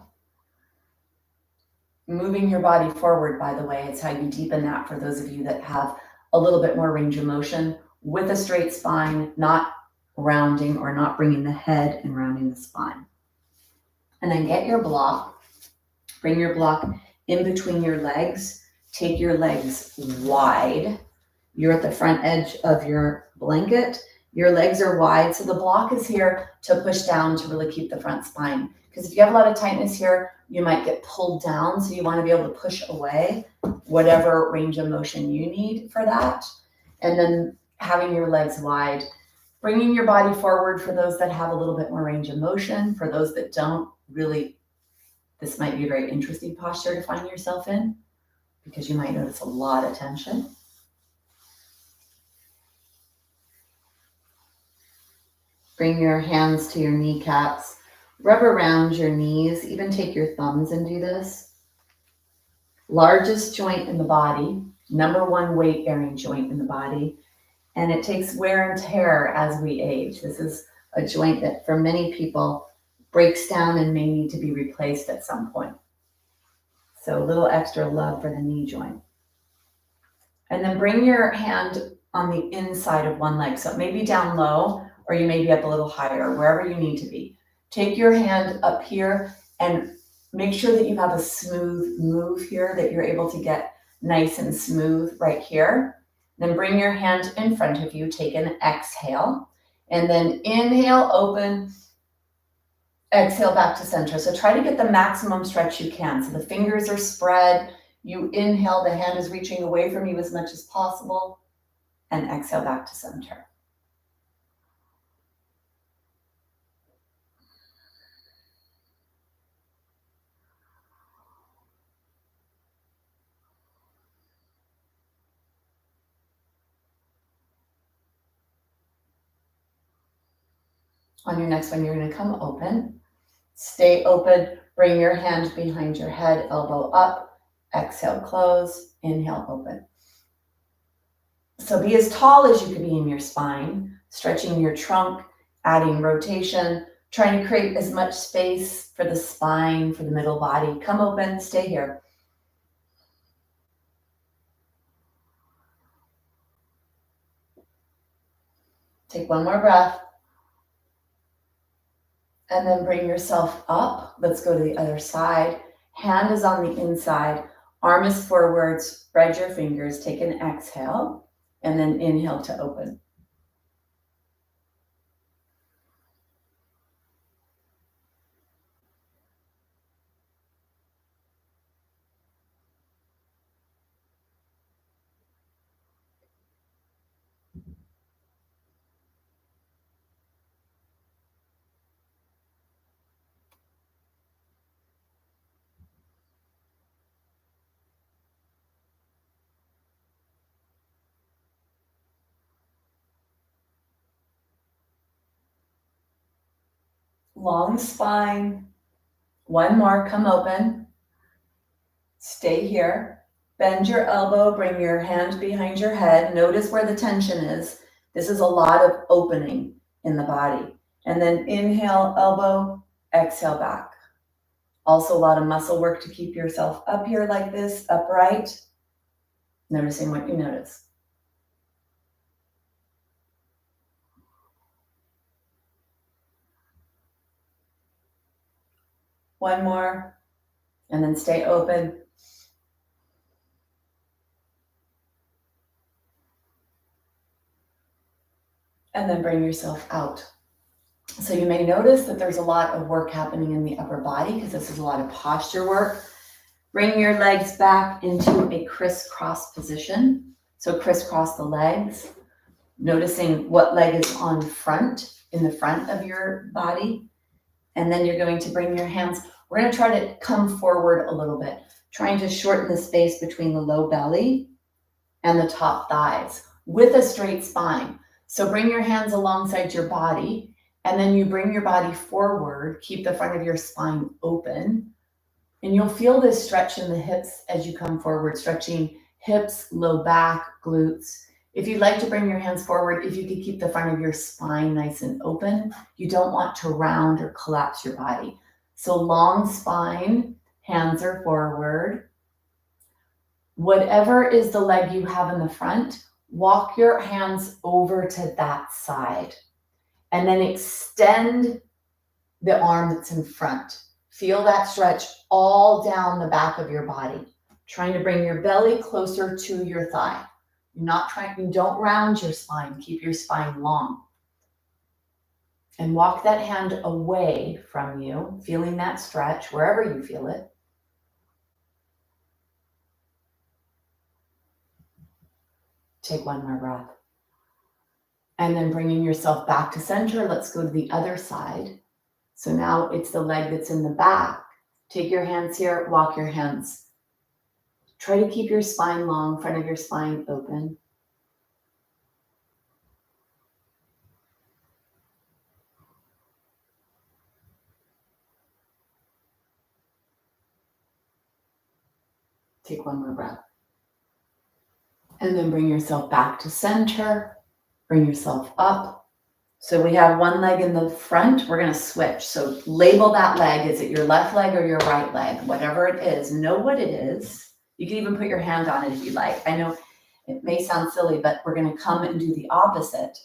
Moving your body forward, by the way, it's how you deepen that for those of you that have a little bit more range of motion with a straight spine, not rounding or not bringing the head and rounding the spine. And then get your block, bring your block in between your legs, take your legs wide. You're at the front edge of your blanket. Your legs are wide, so the block is here to push down to really keep the front spine. Because if you have a lot of tightness here, you might get pulled down, so you want to be able to push away whatever range of motion you need for that. And then having your legs wide, bringing your body forward for those that have a little bit more range of motion. For those that don't, really, this might be a very interesting posture to find yourself in because you might notice a lot of tension. Bring your hands to your kneecaps. Rub around your knees. Even take your thumbs and do this. Largest joint in the body. Number one weight bearing joint in the body. And it takes wear and tear as we age. This is a joint that for many people breaks down and may need to be replaced at some point. So a little extra love for the knee joint. And then bring your hand on the inside of one leg. So it may be down low or you may be up a little higher, wherever you need to be. Take your hand up here and make sure that you have a smooth move here, that you're able to get nice and smooth right here. Then bring your hand in front of you, take an exhale, and then inhale, open, exhale back to center. So try to get the maximum stretch you can. So the fingers are spread, you inhale, the hand is reaching away from you as much as possible, and exhale back to center. On your next one, you're going to come open. Stay open. Bring your hand behind your head, elbow up. Exhale, close. Inhale, open. So be as tall as you can be in your spine, stretching your trunk, adding rotation, trying to create as much space for the spine, for the middle body. Come open, stay here. Take one more breath. And then bring yourself up. Let's go to the other side. Hand is on the inside. Arm is forward. Spread your fingers. Take an exhale. And then inhale to open. Long spine. One more, come open. Stay here. Bend your elbow, bring your hand behind your head. Notice where the tension is. This is a lot of opening in the body. And then inhale, elbow, exhale back. Also a lot of muscle work to keep yourself up here like this, upright. Noticing what you notice. One more, and then stay open. And then bring yourself out. So you may notice that there's a lot of work happening in the upper body because this is a lot of posture work. Bring your legs back into a crisscross position. So crisscross the legs, noticing what leg is on front, in the front of your body. And then you're going to bring your hands, we're going to try to come forward a little bit, trying to shorten the space between the low belly and the top thighs with a straight spine. So bring your hands alongside your body, and then you bring your body forward, keep the front of your spine open, and you'll feel this stretch in the hips as you come forward, stretching hips, low back, glutes. If you'd like to bring your hands forward, if you could keep the front of your spine nice and open, you don't want to round or collapse your body. So long spine, hands are forward. Whatever is the leg you have in the front, walk your hands over to that side and then extend the arm that's in front. Feel that stretch all down the back of your body, trying to bring your belly closer to your thigh. You don't round your spine, keep your spine long. And walk that hand away from you, feeling that stretch wherever you feel it. Take one more breath. And then bringing yourself back to center, let's go to the other side. So now it's the leg that's in the back. Take your hands here, walk your hands. Try to keep your spine long, front of your spine open. Take one more breath. And then bring yourself back to center. Bring yourself up. So we have one leg in the front. We're going to switch. So label that leg. Is it your left leg or your right leg? Whatever it is, know what it is. You can even put your hand on it if you like. I know it may sound silly, but we're going to come and do the opposite.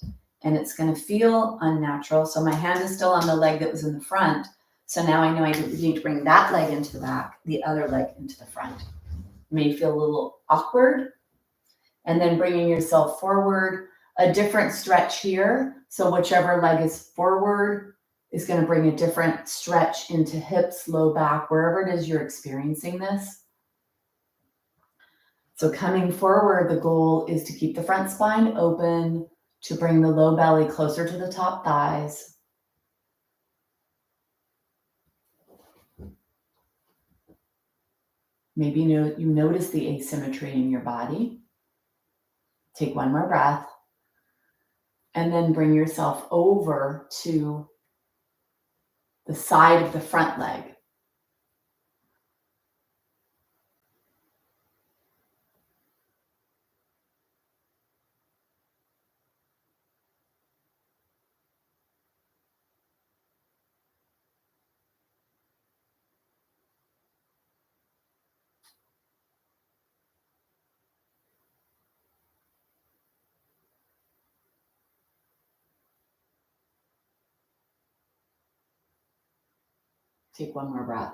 And it's going to feel unnatural. So my hand is still on the leg that was in the front. So now I know I need to bring that leg into the back, the other leg into the front. It may feel a little awkward. And then bringing yourself forward, a different stretch here. So whichever leg is forward is going to bring a different stretch into hips, low back, wherever it is you're experiencing this. So coming forward, the goal is to keep the front spine open, to bring the low belly closer to the top thighs. Maybe you notice the asymmetry in your body. Take one more breath. And then bring yourself over to the side of the front leg. Take one more breath.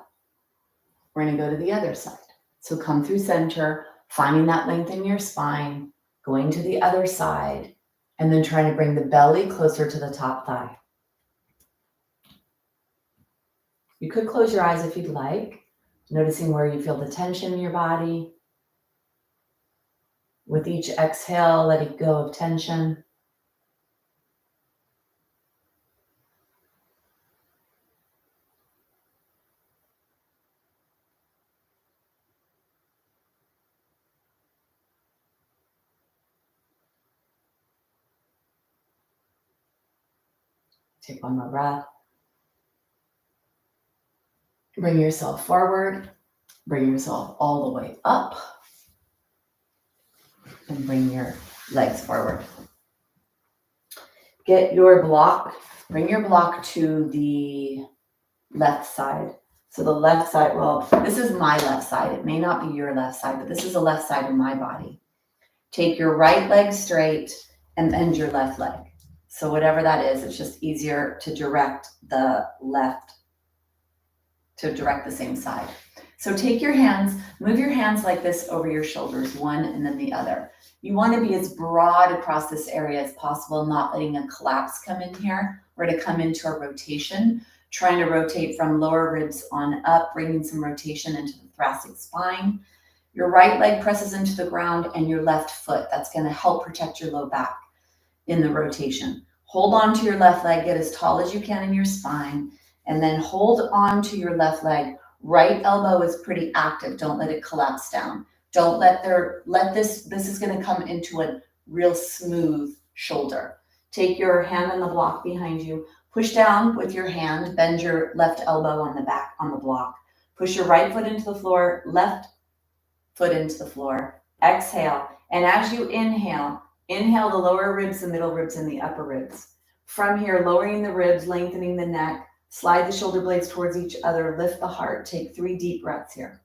We're going to go to the other side. So come through center, finding that length in your spine, going to the other side, and then trying to bring the belly closer to the top thigh. You could close your eyes if you'd like, noticing where you feel the tension in your body. With each exhale, letting go of tension. Take one more breath. Bring yourself forward. Bring yourself all the way up. And bring your legs forward. Get your block. Bring your block to the left side. So the left side, well, this is my left side. It may not be your left side, but this is the left side of my body. Take your right leg straight and bend your left leg. So whatever that is, it's just easier to direct the left, to direct the same side. So take your hands, move your hands like this over your shoulders, one and then the other. You want to be as broad across this area as possible, not letting a collapse come in here. We're to come into a rotation, trying to rotate from lower ribs on up, bringing some rotation into the thoracic spine. Your right leg presses into the ground and your left foot. That's going to help protect your low back in the rotation. Hold on to your left leg, get as tall as you can in your spine, and then hold on to your left leg. Right elbow is pretty active. Don't let it collapse down. Don't let this is going to come into a real smooth shoulder. Take your hand on the block behind you. Push down with your hand. Bend your left elbow on the back on the block. Push your right foot into the floor, left foot into the floor. Exhale. And as you inhale the lower ribs, the middle ribs, and the upper ribs. From here, lowering the ribs, lengthening the neck, Slide the shoulder blades towards each other, lift the heart, take 3 deep breaths here.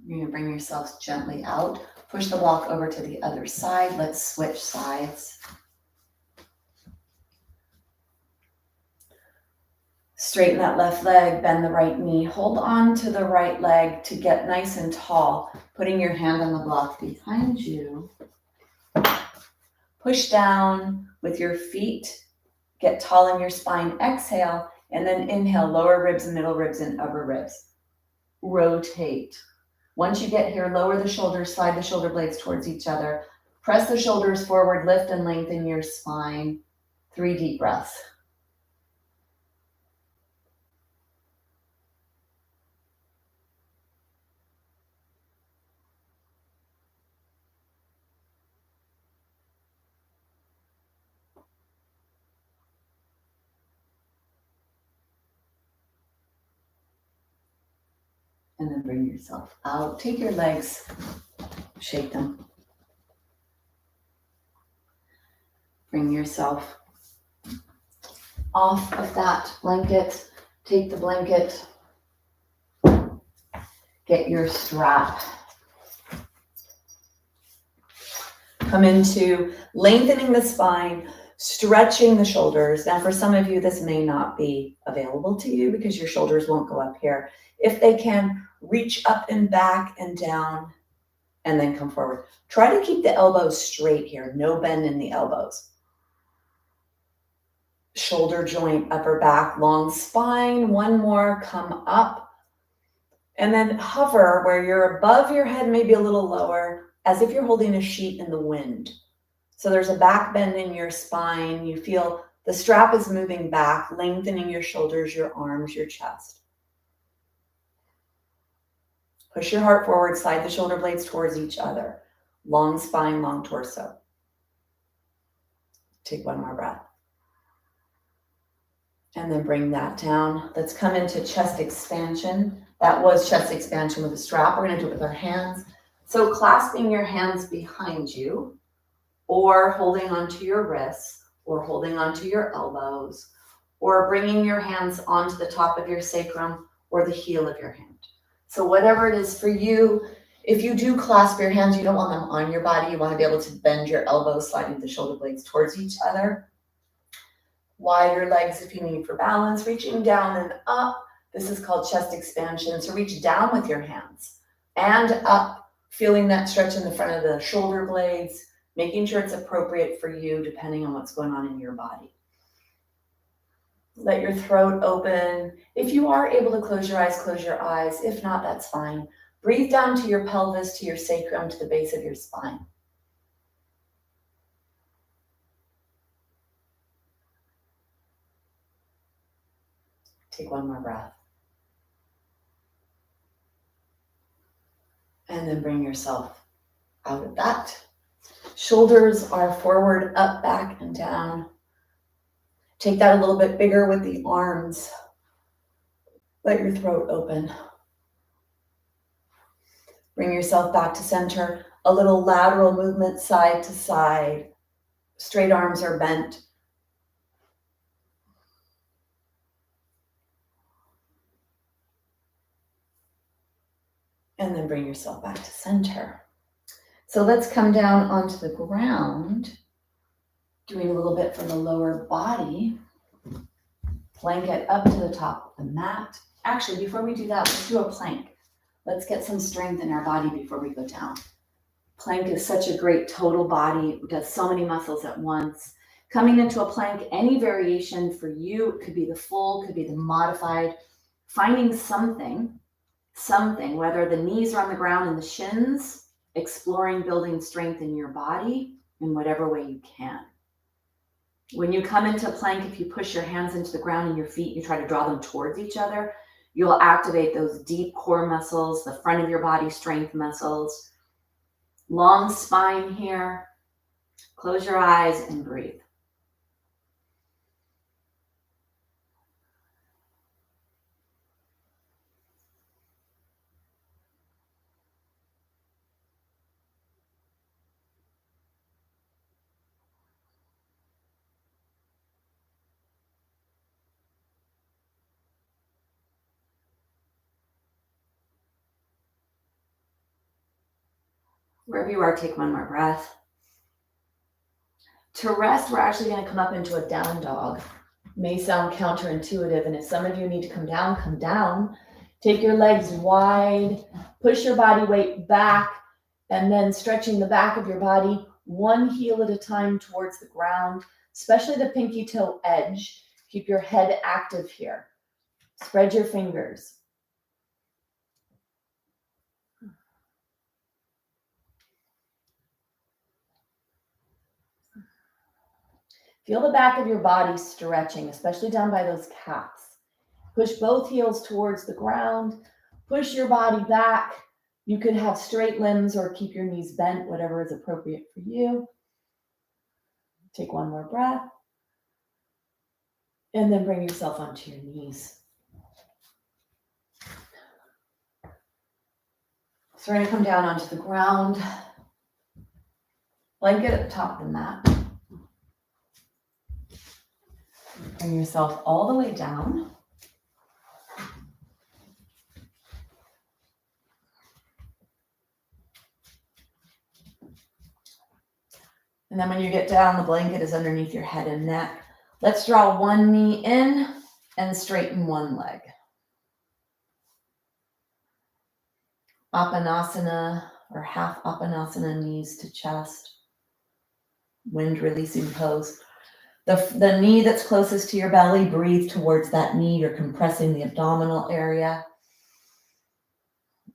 You're going to bring yourself gently out. Push the block over to the other side. Let's switch sides. Straighten that left leg, bend the right knee. Hold on to the right leg to get nice and tall, putting your hand on the block behind you. Push down with your feet. Get tall in your spine. Exhale, and then inhale, lower ribs, middle ribs, and upper ribs. Rotate. Once you get here, lower the shoulders, slide the shoulder blades towards each other. Press the shoulders forward, lift and lengthen your spine. 3 deep breaths. And then bring yourself out. Take your legs, shake them. Bring yourself off of that blanket. Take the blanket. Get your strap. Come into lengthening the spine, stretching the shoulders. Now, for some of you, this may not be available to you because your shoulders won't go up here. If they can, reach up and back and down, and then come forward. Try to keep the elbows straight here. No bend in the elbows. Shoulder joint, upper back, long spine. One more, come up. And then hover where you're above your head, maybe a little lower, as if you're holding a sheet in the wind. So there's a back bend in your spine. You feel the strap is moving back, lengthening your shoulders, your arms, your chest. Push your heart forward, slide the shoulder blades towards each other. Long spine, long torso. Take one more breath. And then bring that down. Let's come into chest expansion. That was chest expansion with a strap. We're going to do it with our hands. So clasping your hands behind you, or holding onto your wrists, or holding onto your elbows, or bringing your hands onto the top of your sacrum or the heel of your hand. So whatever it is for you, if you do clasp your hands, you don't want them on your body. You want to be able to bend your elbows, sliding the shoulder blades towards each other. Wide your legs if you need for balance, reaching down and up. This is called chest expansion. So reach down with your hands and up, feeling that stretch in the front of the shoulder blades, making sure it's appropriate for you depending on what's going on in your body. Let your throat open. If you are able to close your eyes, close your eyes. If not, that's fine. Breathe down to your pelvis, to your sacrum, to the base of your spine. Take one more breath. And then bring yourself out of that. Shoulders are forward, up, back, and down. Take that a little bit bigger with the arms. Let your throat open. Bring yourself back to center. A little lateral movement side to side. Straight arms are bent. And then bring yourself back to center. So let's come down onto the ground. Doing a little bit for the lower body. Blanket up to the top of the mat. Actually, before we do that, let's do a plank. Let's get some strength in our body before we go down. Plank is such a great total body. It does so many muscles at once. Coming into a plank, any variation for you, it could be the full, could be the modified. Finding something, whether the knees are on the ground and the shins, exploring building strength in your body in whatever way you can. When you come into plank, if you push your hands into the ground and your feet, you try to draw them towards each other, you'll activate those deep core muscles, the front of your body strength muscles. Long spine here. Close your eyes and breathe. Wherever you are, take one more breath. To rest, we're actually going to come up into a down dog. May sound counterintuitive, and if some of you need to come down, come down. Take your legs wide, push your body weight back, and then stretching the back of your body one heel at a time towards the ground, especially the pinky toe edge. Keep your head active here. Spread your fingers. Feel the back of your body stretching, especially down by those calves. Push both heels towards the ground. Push your body back. You could have straight limbs or keep your knees bent, whatever is appropriate for you. Take one more breath. And then bring yourself onto your knees. So we're going to come down onto the ground. Blanket up top of the mat. Bring yourself all the way down. And then when you get down, the blanket is underneath your head and neck. Let's draw one knee in and straighten one leg. Apanasana or half Apanasana, knees to chest. Wind releasing pose. The knee that's closest to your belly, breathe towards that knee. You're compressing the abdominal area.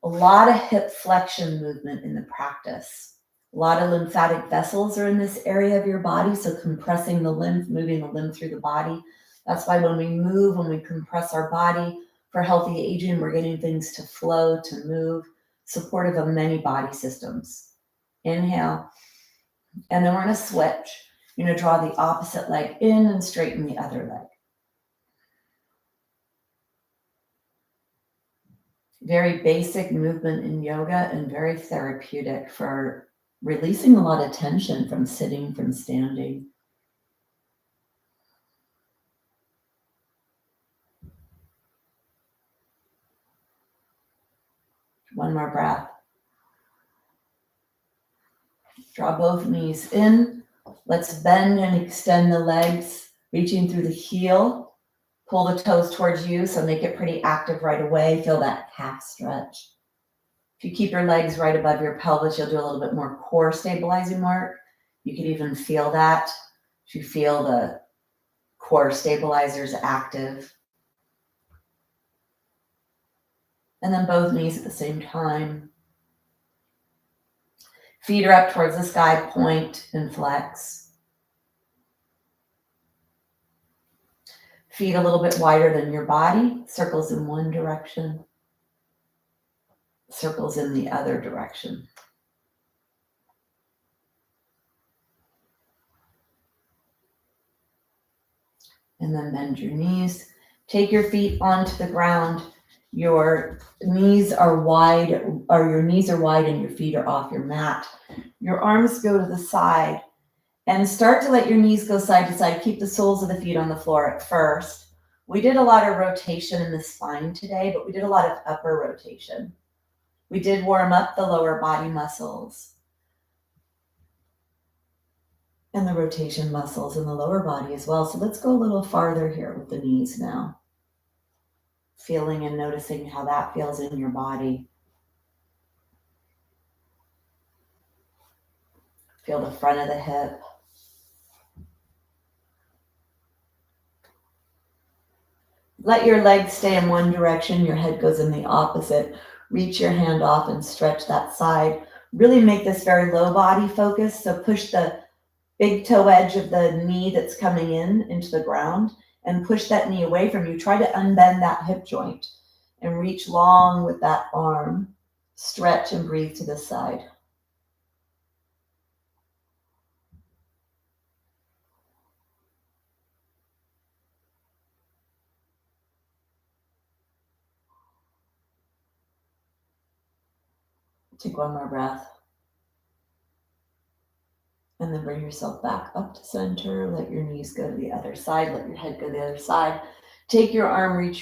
A lot of hip flexion movement in the practice. A lot of lymphatic vessels are in this area of your body, so compressing the lymph, moving the lymph through the body. That's why when we move, when we compress our body for healthy aging, we're getting things to flow, to move, supportive of many body systems. Inhale, and then we're going to switch. You're going to draw the opposite leg in and straighten the other leg. Very basic movement in yoga and very therapeutic for releasing a lot of tension from sitting, from standing. One more breath. Draw both knees in. Let's bend and extend the legs, reaching through the heel. Pull the toes towards you, so make it pretty active right away. Feel that calf stretch. If you keep your legs right above your pelvis, you'll do a little bit more core stabilizing work. You could even feel that. If you feel the core stabilizers active. And then both knees at the same time. Feet are up towards the sky, point and flex. Feet a little bit wider than your body, circles in one direction, circles in the other direction. And then bend your knees. Take your feet onto the ground. Your knees are wide, and your feet are off your mat. Your arms go to the side and start to let your knees go side to side. Keep the soles of the feet on the floor at first. We did a lot of rotation in the spine today, but we did a lot of upper rotation. We did warm up the lower body muscles and the rotation muscles in the lower body as well. So let's go a little farther here with the knees now. Feeling and noticing how that feels in your body. Feel the front of the hip. Let your legs stay in one direction. Your head goes in the opposite. Reach your hand off and stretch that side. Really make this very low body focus. So push the big toe edge of the knee that's coming in into the ground and push that knee away from you. Try to unbend that hip joint and reach long with that arm. Stretch and breathe to the side. Take one more breath. And then bring yourself back up to center. Let your knees go to the other side. Let your head go to the other side. Take your arm, reach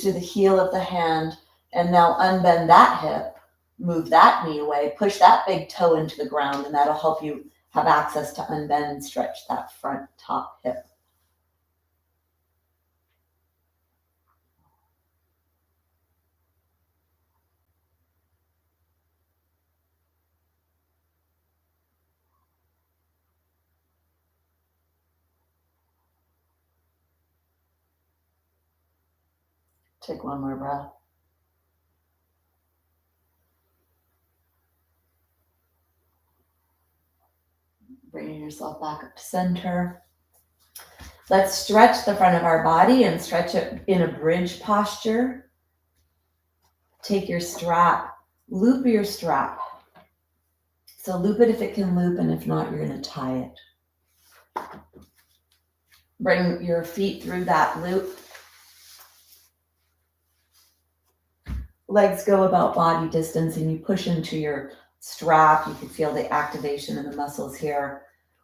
through the heel of the hand, and now unbend that hip Move that knee away, push that big toe into the ground, and that'll help you have access to unbend and stretch that front top hip. Take one more breath. Bringing yourself back up to center. Let's stretch the front of our body and stretch it in a bridge posture. Take your strap, loop your strap. So loop it if it can loop, and if not, you're going to tie it. Bring your feet through that loop. Legs go about body distance, and you push into your strap. You can feel the activation in the muscles here.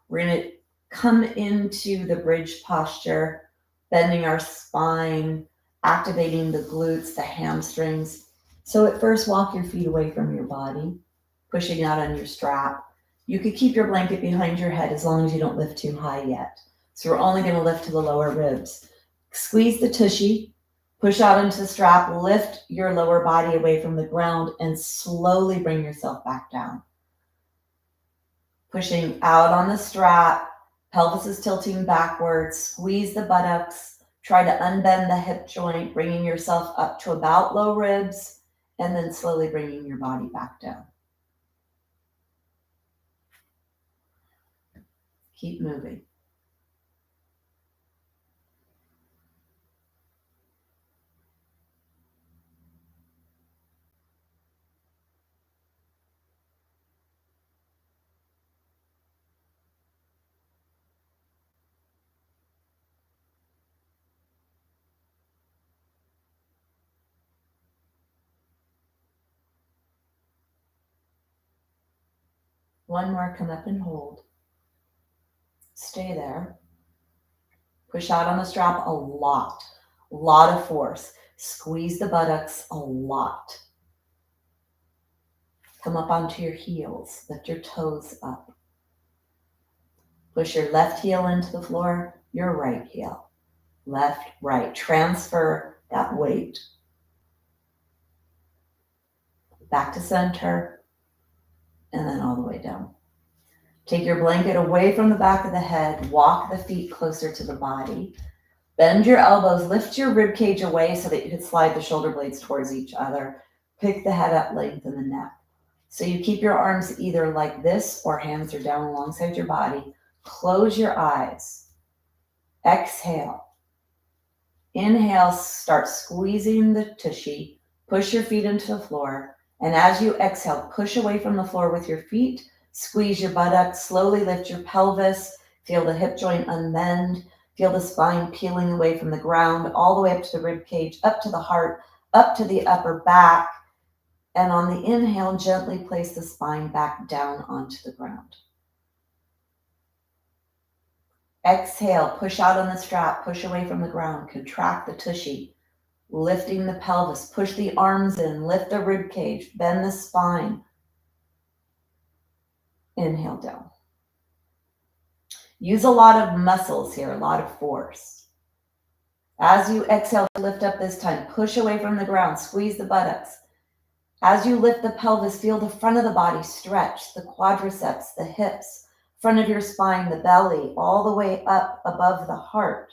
We're going to come into the bridge posture, bending our spine, activating the glutes, the hamstrings. So at first, walk your feet away from your body, pushing out on your strap. You could keep your blanket behind your head as long as you don't lift too high yet. So we're only going to lift to the lower ribs. Squeeze the tushy, push out into the strap, lift your lower body away from the ground, and slowly bring yourself back down. Pushing out on the strap, pelvis is tilting backwards, squeeze the buttocks, try to unbend the hip joint, bringing yourself up to about low ribs, and then slowly bringing your body back down. Keep moving. One more, come up and hold. Stay there. Push out on the strap a lot of force. Squeeze the buttocks a lot. Come up onto your heels, lift your toes up. Push your left heel into the floor, your right heel. Left, right. Transfer that weight. Back to center, and then all the way down. Take your blanket away from the back of the head, walk the feet closer to the body. Bend your elbows, lift your rib cage away so that you can slide the shoulder blades towards each other. Pick the head up, lengthen the neck. So you keep your arms either like this or hands are down alongside your body. Close your eyes. Exhale. Inhale, start squeezing the tushy. Push your feet into the floor. And as you exhale, push away from the floor with your feet. Squeeze your buttocks. Slowly lift your pelvis. Feel the hip joint unbend. Feel the spine peeling away from the ground, all the way up to the rib cage, up to the heart, up to the upper back. And on the inhale, gently place the spine back down onto the ground. Exhale, push out on the strap, push away from the ground, contract the tushy, lifting the pelvis, push the arms in, lift the rib cage, bend the spine. Inhale down. Use a lot of muscles here, a lot of force. As you exhale, lift up this time, push away from the ground, squeeze the buttocks. As you lift the pelvis, feel the front of the body stretch, the quadriceps, the hips, front of your spine, the belly, all the way up above the heart.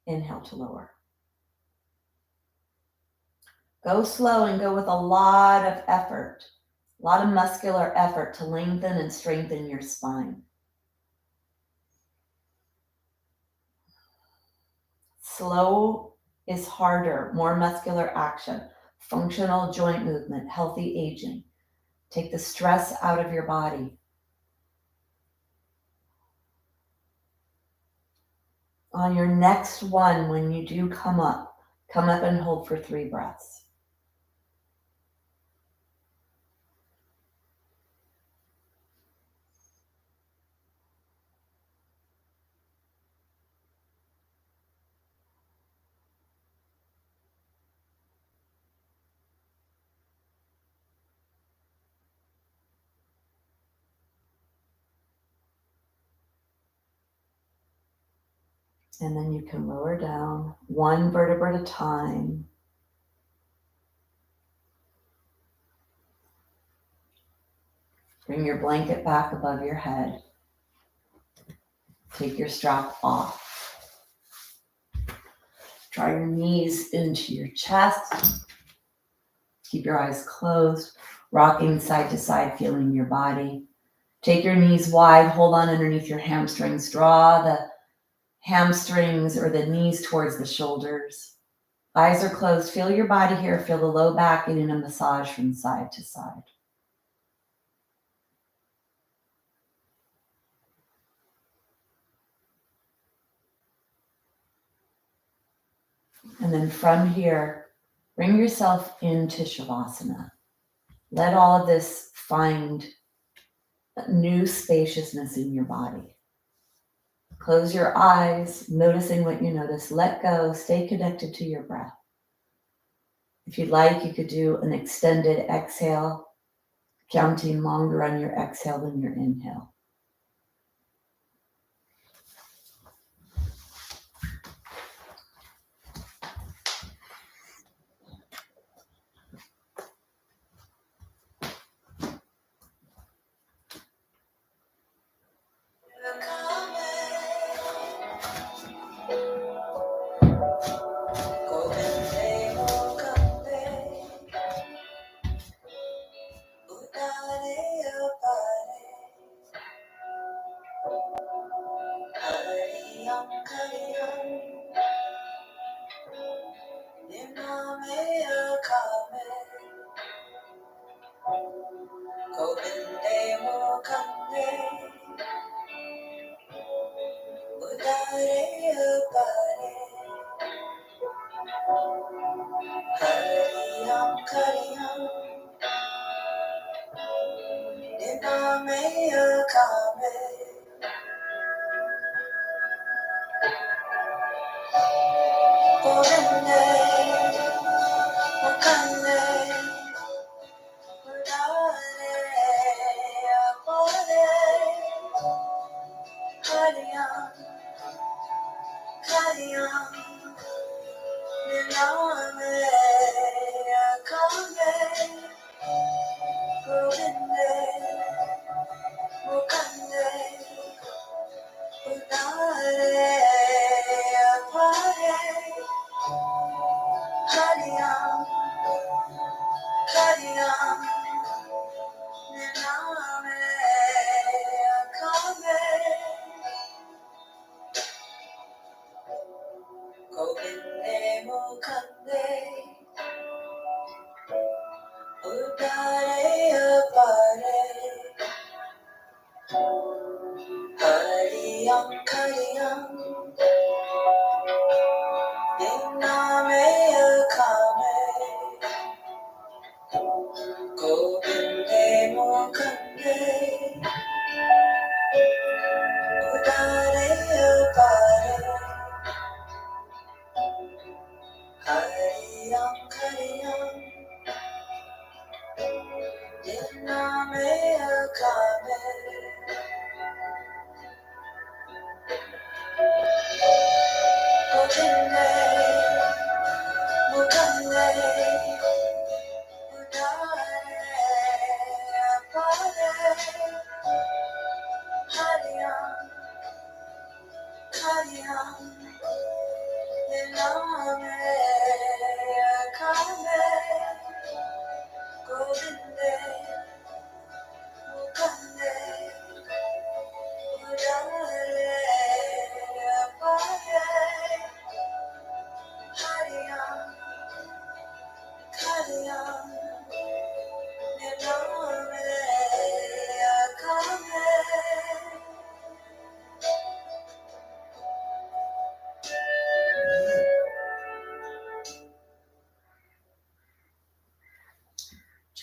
Inhale to lower. Go slow and go with a lot of effort, a lot of muscular effort to lengthen and strengthen your spine. Slow is harder, more muscular action, functional joint movement, healthy aging. Take the stress out of your body. On your next one, when you do come up and hold for 3 breaths. And then you can lower down one vertebra at a time. Bring your blanket back above your head. Take your strap off. Draw your knees into your chest. Keep your eyes closed, rocking side to side, feeling your body. Take your knees wide, hold on underneath your hamstrings. Draw the hamstrings or the knees towards the shoulders. Eyes are closed. Feel your body here. Feel the low back getting a massage from side to side. And then from here, bring yourself into Shavasana. Let all of this find new spaciousness in your body. Close your eyes, noticing what you notice. Let go, stay connected to your breath. If you'd like, you could do an extended exhale, counting longer on your exhale than your inhale.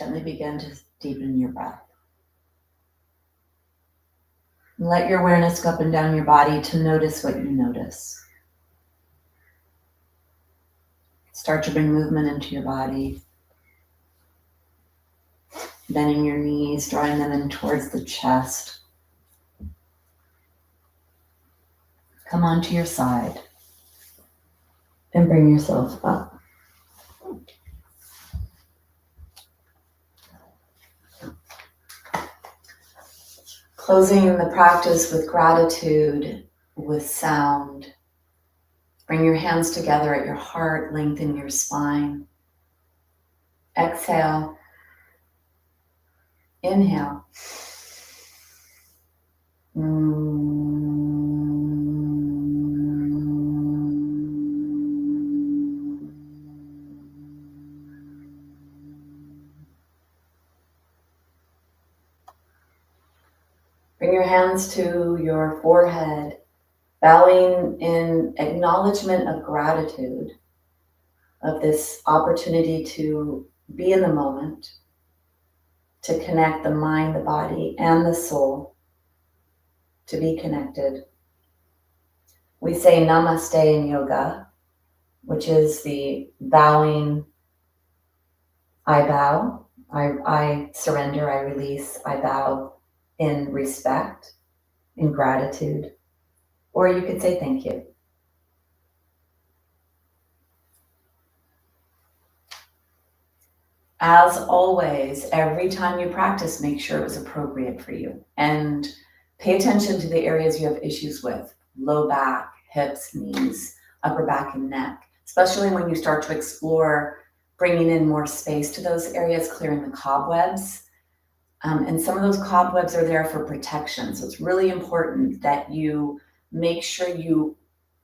Gently begin to deepen your breath. And let your awareness go up and down your body to notice what you notice. Start to bring movement into your body. Bending your knees, drawing them in towards the chest. Come onto your side. And bring yourself up. Closing the practice with gratitude, with sound. Bring your hands together at your heart, lengthen your spine. Exhale. Inhale. Bring your hands to your forehead, bowing in acknowledgement of gratitude of this opportunity to be in the moment, to connect the mind, the body, and the soul, to be connected. We say namaste in yoga, which is the bowing, I bow, I surrender, I release, I bow in respect, in gratitude, or you could say thank you. As always, every time you practice, make sure it was appropriate for you. And pay attention to the areas you have issues with: low back, hips, knees, upper back, and neck, especially when you start to explore bringing in more space to those areas, clearing the cobwebs. And some of those cobwebs are there for protection. So it's really important that you make sure you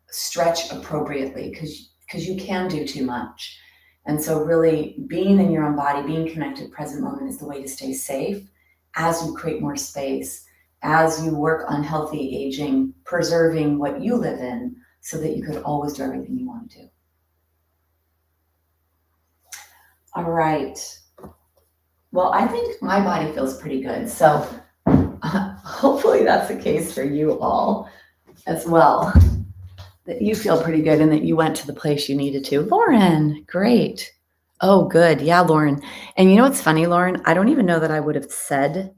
stretch appropriately because you can do too much. And so really being in your own body, being connected, present moment is the way to stay safe as you create more space, as you work on healthy aging, preserving what you live in so that you could always do everything you want to do. All right. Well, I think my body feels pretty good. So hopefully that's the case for you all as well, that you feel pretty good and that you went to the place you needed to. Lauren, great. Oh, good. Yeah, Lauren. And you know what's funny, Lauren? I don't even know that I would have said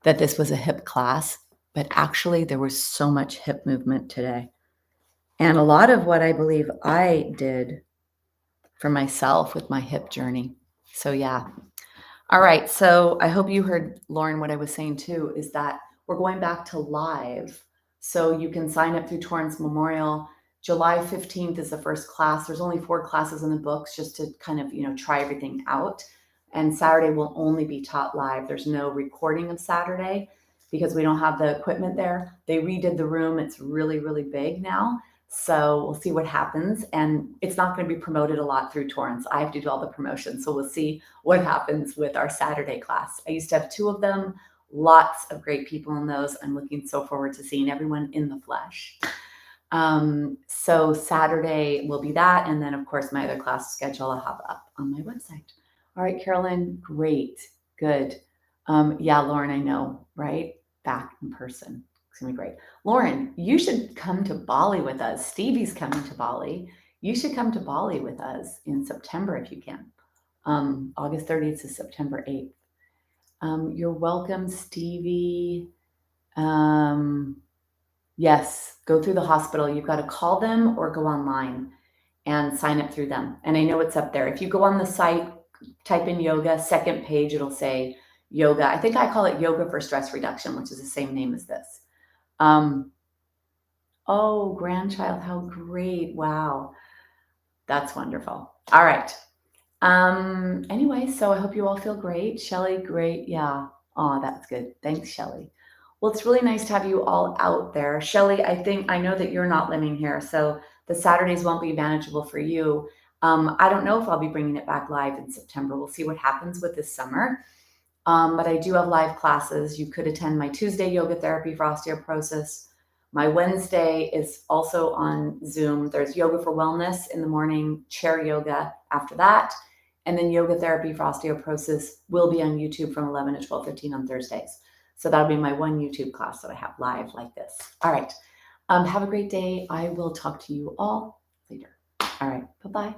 that this was a hip class, but actually there was so much hip movement today. And a lot of what I believe I did for myself with my hip journey. So yeah. All right. So I hope you heard, Lauren, what I was saying too, is that we're going back to live. So you can sign up through Torrance Memorial. July 15th is the first class. There's only 4 classes in the books just to kind of, try everything out. And Saturday will only be taught live. There's no recording of Saturday because we don't have the equipment there. They redid the room. It's really, really big now. So we'll see what happens. And it's not going to be promoted a lot through Torrance. I have to do all the promotion. So we'll see what happens with our Saturday class. I used to have 2 of them, lots of great people in those. I'm looking so forward to seeing everyone in the flesh. So Saturday will be that. And then of course, my other class schedule I'll have up on my website. All right, Carolyn, great, good. Yeah, Lauren, I know, right? Back in person. It's gonna be great. Lauren, you should come to Bali with us. Stevie's coming to Bali. You should come to Bali with us in September if you can. August 30th to September 8th. You're welcome, Stevie. Yes, go through the hospital. You've got to call them or go online and sign up through them. And I know it's up there. If you go on the site, type in yoga, second page, it'll say yoga. I think I call it Yoga for Stress Reduction, which is the same name as this. Oh, grandchild, how great. Wow. That's wonderful. All right. Anyway, so I hope you all feel great. Shelly, great. Yeah. Oh, that's good. Thanks, Shelly. Well, it's really nice to have you all out there. Shelly, I know that you're not living here, so the Saturdays won't be manageable for you. I don't know if I'll be bringing it back live in September. We'll see what happens with this summer. But I do have live classes. You could attend my Tuesday yoga therapy for osteoporosis. My Wednesday is also on Zoom. There's yoga for wellness in the morning, chair yoga after that. And then yoga therapy for osteoporosis will be on YouTube from 11 to 12:15 on Thursdays. So that'll be my one YouTube class that I have live like this. All right. Have a great day. I will talk to you all later. All right. Bye-bye.